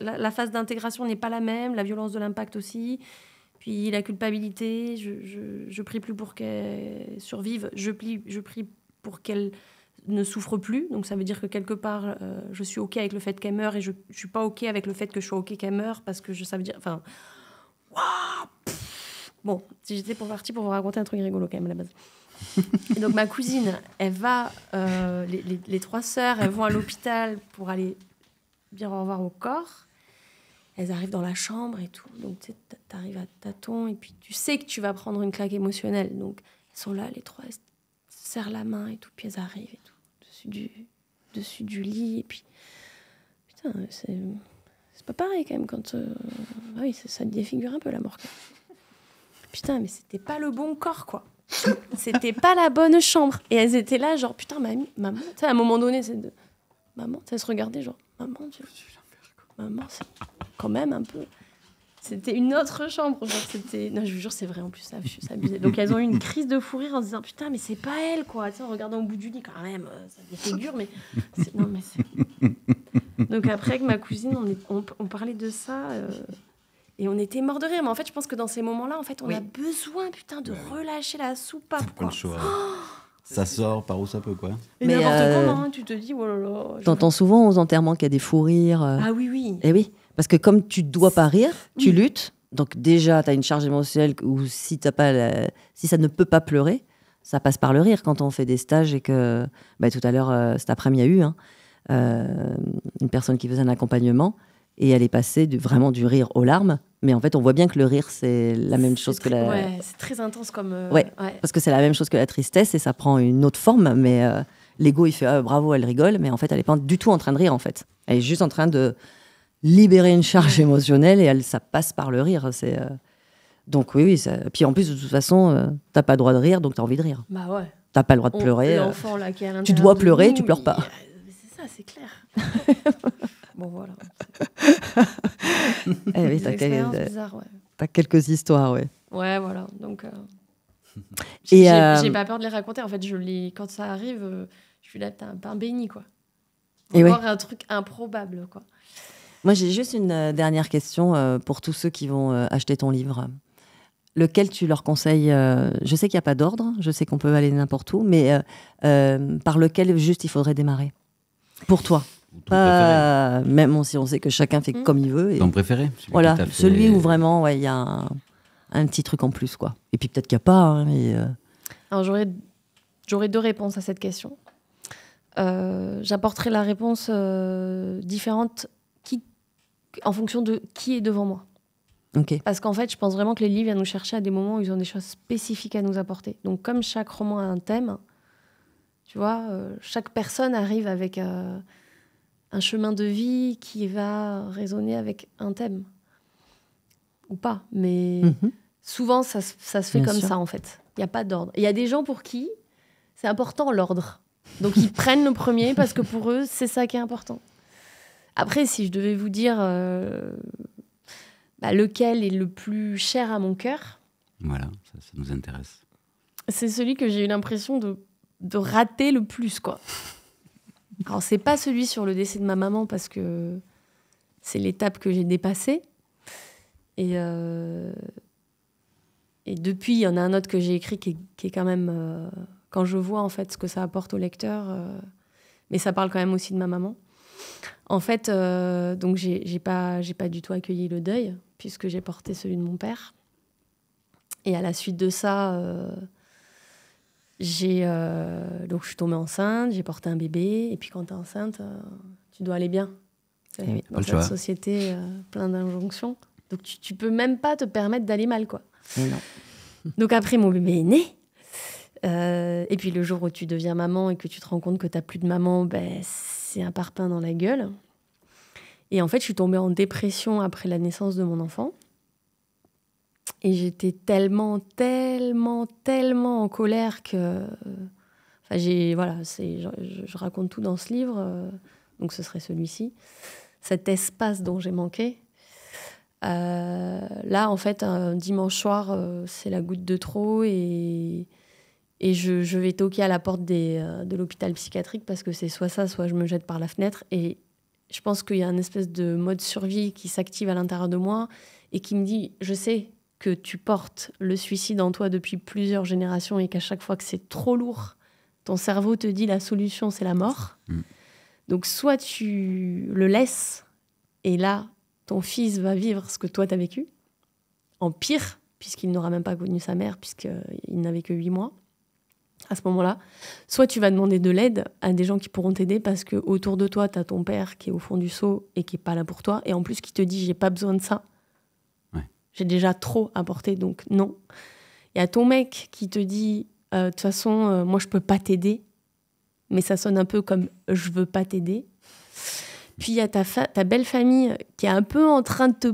La phase d'intégration n'est pas la même, la violence de l'impact aussi. Puis la culpabilité, je prie plus pour qu'elle survive, je prie pour qu'elle ne souffre plus. Donc ça veut dire que quelque part, je suis OK avec le fait qu'elle meure et je ne suis pas OK avec le fait que je sois OK qu'elle meure parce que ça veut dire... Enfin, waouh. Bon, si j'étais partie pour vous raconter un truc rigolo quand même à la base. Et donc ma cousine, elle va... les 3 sœurs, elles vont à l'hôpital pour aller dire au revoir au corps. Elles arrivent dans la chambre et tout. Donc, tu arrives à tâtons et puis tu sais que tu vas prendre une claque émotionnelle. Donc, elles sont là, les 3, elles se serrent la main et tout. Puis elles arrivent et tout, dessus du lit. Et puis, putain, c'est pas pareil quand même quand... Ah oui, ça te défigure un peu la mort. Putain, mais c'était pas le bon corps, quoi. C'était pas la bonne chambre. Et elles étaient là, genre, putain, maman. Tu sais, à un moment donné, maman, elles se regardaient, genre, maman, maman, c'est quand même un peu... C'était une autre chambre. Genre, non, je vous jure, c'est vrai en plus, ça abusé. Donc, elles ont eu une crise de fou rire en se disant, putain, mais c'est pas elle, quoi. Tu sais, en regardant au bout du lit, quand même, ça défigure, mais... Non, mais c'est... Donc, après, avec ma cousine, on parlait de ça... Et on était morts de rire. Mais en fait, je pense que dans ces moments-là, en fait, on a besoin, putain, de relâcher la soupape, quoi. Ça sort par où ça peut, quoi. Et mais n'importe comment, hein, tu te dis, oh là là. T'entends souvent aux enterrements qu'il y a des fous rires. Ah oui, oui. Et oui, parce que comme tu dois pas rire, tu luttes. Donc déjà, tu as une charge émotionnelle où si ça ne peut pas pleurer, ça passe par le rire quand on fait des stages et que... tout à l'heure, cet après-midi, il y a eu une personne qui faisait un accompagnement et elle est passée vraiment du rire aux larmes. Mais en fait, on voit bien que le rire, c'est la même chose que la... Ouais, c'est très intense comme... Ouais, parce que c'est la même chose que la tristesse et ça prend une autre forme. Mais l'ego, il fait bravo, elle rigole. Mais en fait, elle n'est pas du tout en train de rire, en fait. Elle est juste en train de libérer une charge émotionnelle et ça passe par le rire. Donc oui. Puis en plus, de toute façon, t'as pas le droit de rire, donc t'as envie de rire. Bah ouais. T'as pas le droit de pleurer. L'enfant, là, qui est à l'intérieur tu dois de pleurer, nous, tu pleures pas. C'est ça, c'est clair. Bon, voilà. Oui, t'as quelques histoires, ouais. Ouais, voilà. Donc, et j'ai pas peur de les raconter. En fait, quand ça arrive, je suis là, t'as un pain béni, quoi. Encore un truc improbable, quoi. Moi, j'ai juste une dernière question pour tous ceux qui vont acheter ton livre. Lequel tu leur conseilles Je sais qu'il n'y a pas d'ordre, je sais qu'on peut aller n'importe où, mais par lequel juste il faudrait démarrer pour toi? Même si on sait que chacun fait comme il veut. Ton préféré? Voilà, celui où vraiment il y a un petit truc en plus, quoi. Et puis peut-être qu'il n'y a pas. Hein, mais Alors j'aurais 2 réponses à cette question. J'apporterai la réponse différente en fonction de qui est devant moi. Okay. Parce qu'en fait, je pense vraiment que les livres viennent nous chercher à des moments où ils ont des choses spécifiques à nous apporter. Donc comme chaque roman a un thème, tu vois, chaque personne arrive avec un chemin de vie qui va résonner avec un thème. Ou pas, mais souvent, ça se fait comme ça, en fait. Il n'y a pas d'ordre. Il y a des gens pour qui c'est important, l'ordre. Donc, ils prennent le premier parce que pour eux, c'est ça qui est important. Après, si je devais vous dire lequel est le plus cher à mon cœur... Voilà, ça nous intéresse. C'est celui que j'ai eu l'impression de rater le plus, quoi. Alors, c'est pas celui sur le décès de ma maman parce que c'est l'étape que j'ai dépassée. Et depuis, il y en a un autre que j'ai écrit qui est quand même... quand je vois, en fait, ce que ça apporte au lecteur... mais ça parle quand même aussi de ma maman. En fait, donc j'ai pas du tout accueilli le deuil puisque j'ai porté celui de mon père. Et à la suite de ça... donc je suis tombée enceinte, j'ai porté un bébé, et puis quand tu es enceinte, tu dois aller bien. Dans cette société plein d'injonctions. Donc tu peux même pas te permettre d'aller mal, quoi. Non. Donc après, mon bébé est né. Et puis le jour où tu deviens maman et que tu te rends compte que tu n'as plus de maman, c'est un parpaing dans la gueule. Et en fait, je suis tombée en dépression après la naissance de mon enfant. Et j'étais tellement en colère que... Enfin, je raconte tout dans ce livre, donc ce serait celui-ci. Cet espace dont j'ai manqué. Là, en fait, un dimanche soir, c'est la goutte de trop et Et je vais toquer à la porte de l'hôpital psychiatrique parce que c'est soit ça, soit je me jette par la fenêtre. Et je pense qu'il y a un espèce de mode survie qui s'active à l'intérieur de moi et qui me dit, je sais que tu portes le suicide en toi depuis plusieurs générations et qu'à chaque fois que c'est trop lourd, ton cerveau te dit la solution, c'est la mort. Donc soit tu le laisses et là, ton fils va vivre ce que toi t'as vécu, en pire, puisqu'il n'aura même pas connu sa mère, puisqu'il n'avait que 8 mois. À ce moment-là, soit tu vas demander de l'aide à des gens qui pourront t'aider parce que autour de toi, tu as ton père qui est au fond du seau et qui n'est pas là pour toi, et en plus qui te dit « j'ai pas besoin de ça, j'ai déjà trop apporté, donc non ». Il y a ton mec qui te dit « de toute façon, moi je peux pas t'aider », mais ça sonne un peu comme « je veux pas t'aider ». Puis il y a ta belle famille qui est un peu en train de te...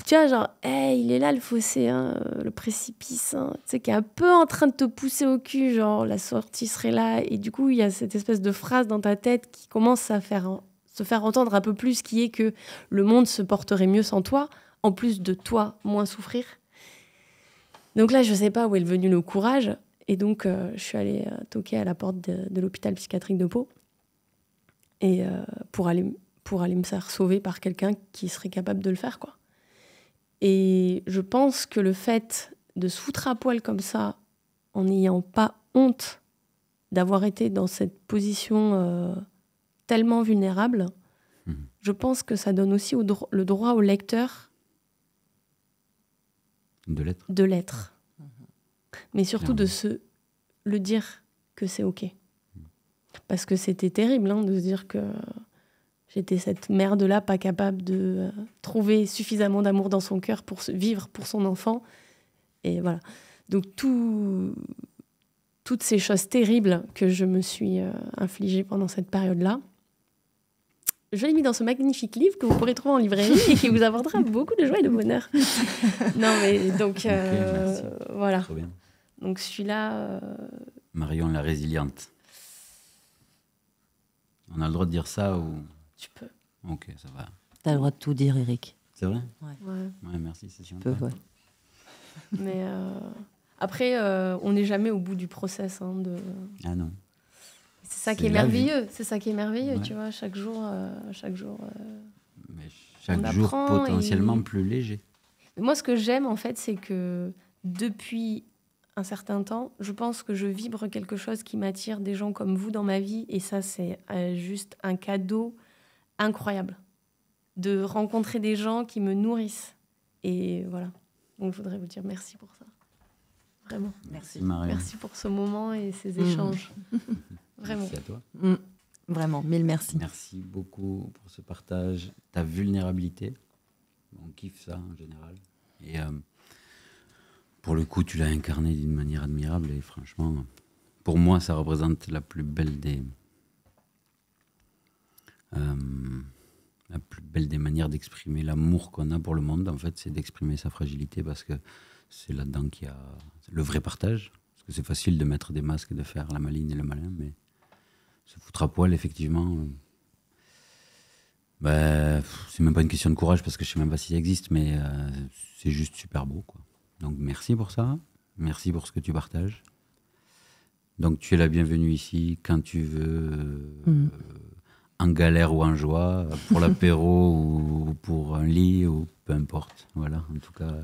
Tu vois, genre, hey, il est là le fossé, hein, le précipice, hein. Tu sais, qui est un peu en train de te pousser au cul, genre, la sortie serait là. Et du coup, il y a cette espèce de phrase dans ta tête qui commence à se faire entendre un peu plus, qui est que le monde se porterait mieux sans toi, en plus de toi, moins souffrir. Donc là, je sais pas où est venu le courage. Et donc, je suis allée toquer à la porte de l'hôpital psychiatrique de Pau. Et pour aller me faire sauver par quelqu'un qui serait capable de le faire, quoi. Et je pense que le fait de se foutre à poil comme ça, en n'ayant pas honte d'avoir été dans cette position tellement vulnérable, je pense que ça donne aussi le droit au lecteur de l'être. Mais surtout de se le dire que c'est OK. Parce que c'était terrible de se dire que... J'étais cette merde-là, pas capable de trouver suffisamment d'amour dans son cœur pour vivre pour son enfant. Et voilà. Donc, toutes ces choses terribles que je me suis infligées pendant cette période-là, je l'ai mis dans ce magnifique livre que vous pourrez trouver en librairie et qui vous apportera beaucoup de joie et de bonheur. Non, mais donc, voilà. Trop bien. Donc, celui-là... Marion la résiliente. On a le droit de dire ça ou... Tu peux. Ok, ça va. T'as le droit de tout dire, Eric. C'est vrai ? Ouais, merci, c'est sûr. Tu peux, ouais. Mais après, on n'est jamais au bout du process. Ah non. C'est ça qui est merveilleux. C'est ça qui est merveilleux, tu vois. Chaque jour. Mais chaque on jour apprend potentiellement plus léger. Mais moi, ce que j'aime, en fait, c'est que depuis un certain temps, je pense que je vibre quelque chose qui m'attire des gens comme vous dans ma vie. Et ça, c'est juste un cadeau incroyable de rencontrer des gens qui me nourrissent. Et voilà. Donc, je voudrais vous dire merci pour ça. Vraiment. Merci, Marion. Merci pour ce moment et ces échanges. Vraiment. Merci à toi. Vraiment, mille merci. Merci beaucoup pour ce partage, ta vulnérabilité. On kiffe ça en général. Et pour le coup, tu l'as incarné d'une manière admirable. Et franchement, pour moi, ça représente la plus belle des manières d'exprimer l'amour qu'on a pour le monde. En fait, c'est d'exprimer sa fragilité parce que c'est là-dedans qu'il y a le vrai partage. Parce que c'est facile de mettre des masques et de faire la maline et le malin, mais se foutre à poil, effectivement, c'est même pas une question de courage parce que je sais même pas si ça existe, mais c'est juste super beau, quoi. Donc merci pour ça, merci pour ce que tu partages. Donc tu es la bienvenue ici quand tu veux, en galère ou en joie, pour l'apéro ou pour un lit ou peu importe. Voilà, en tout cas,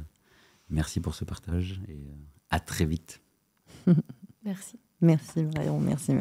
merci pour ce partage et à très vite. Merci. Merci Marion, merci.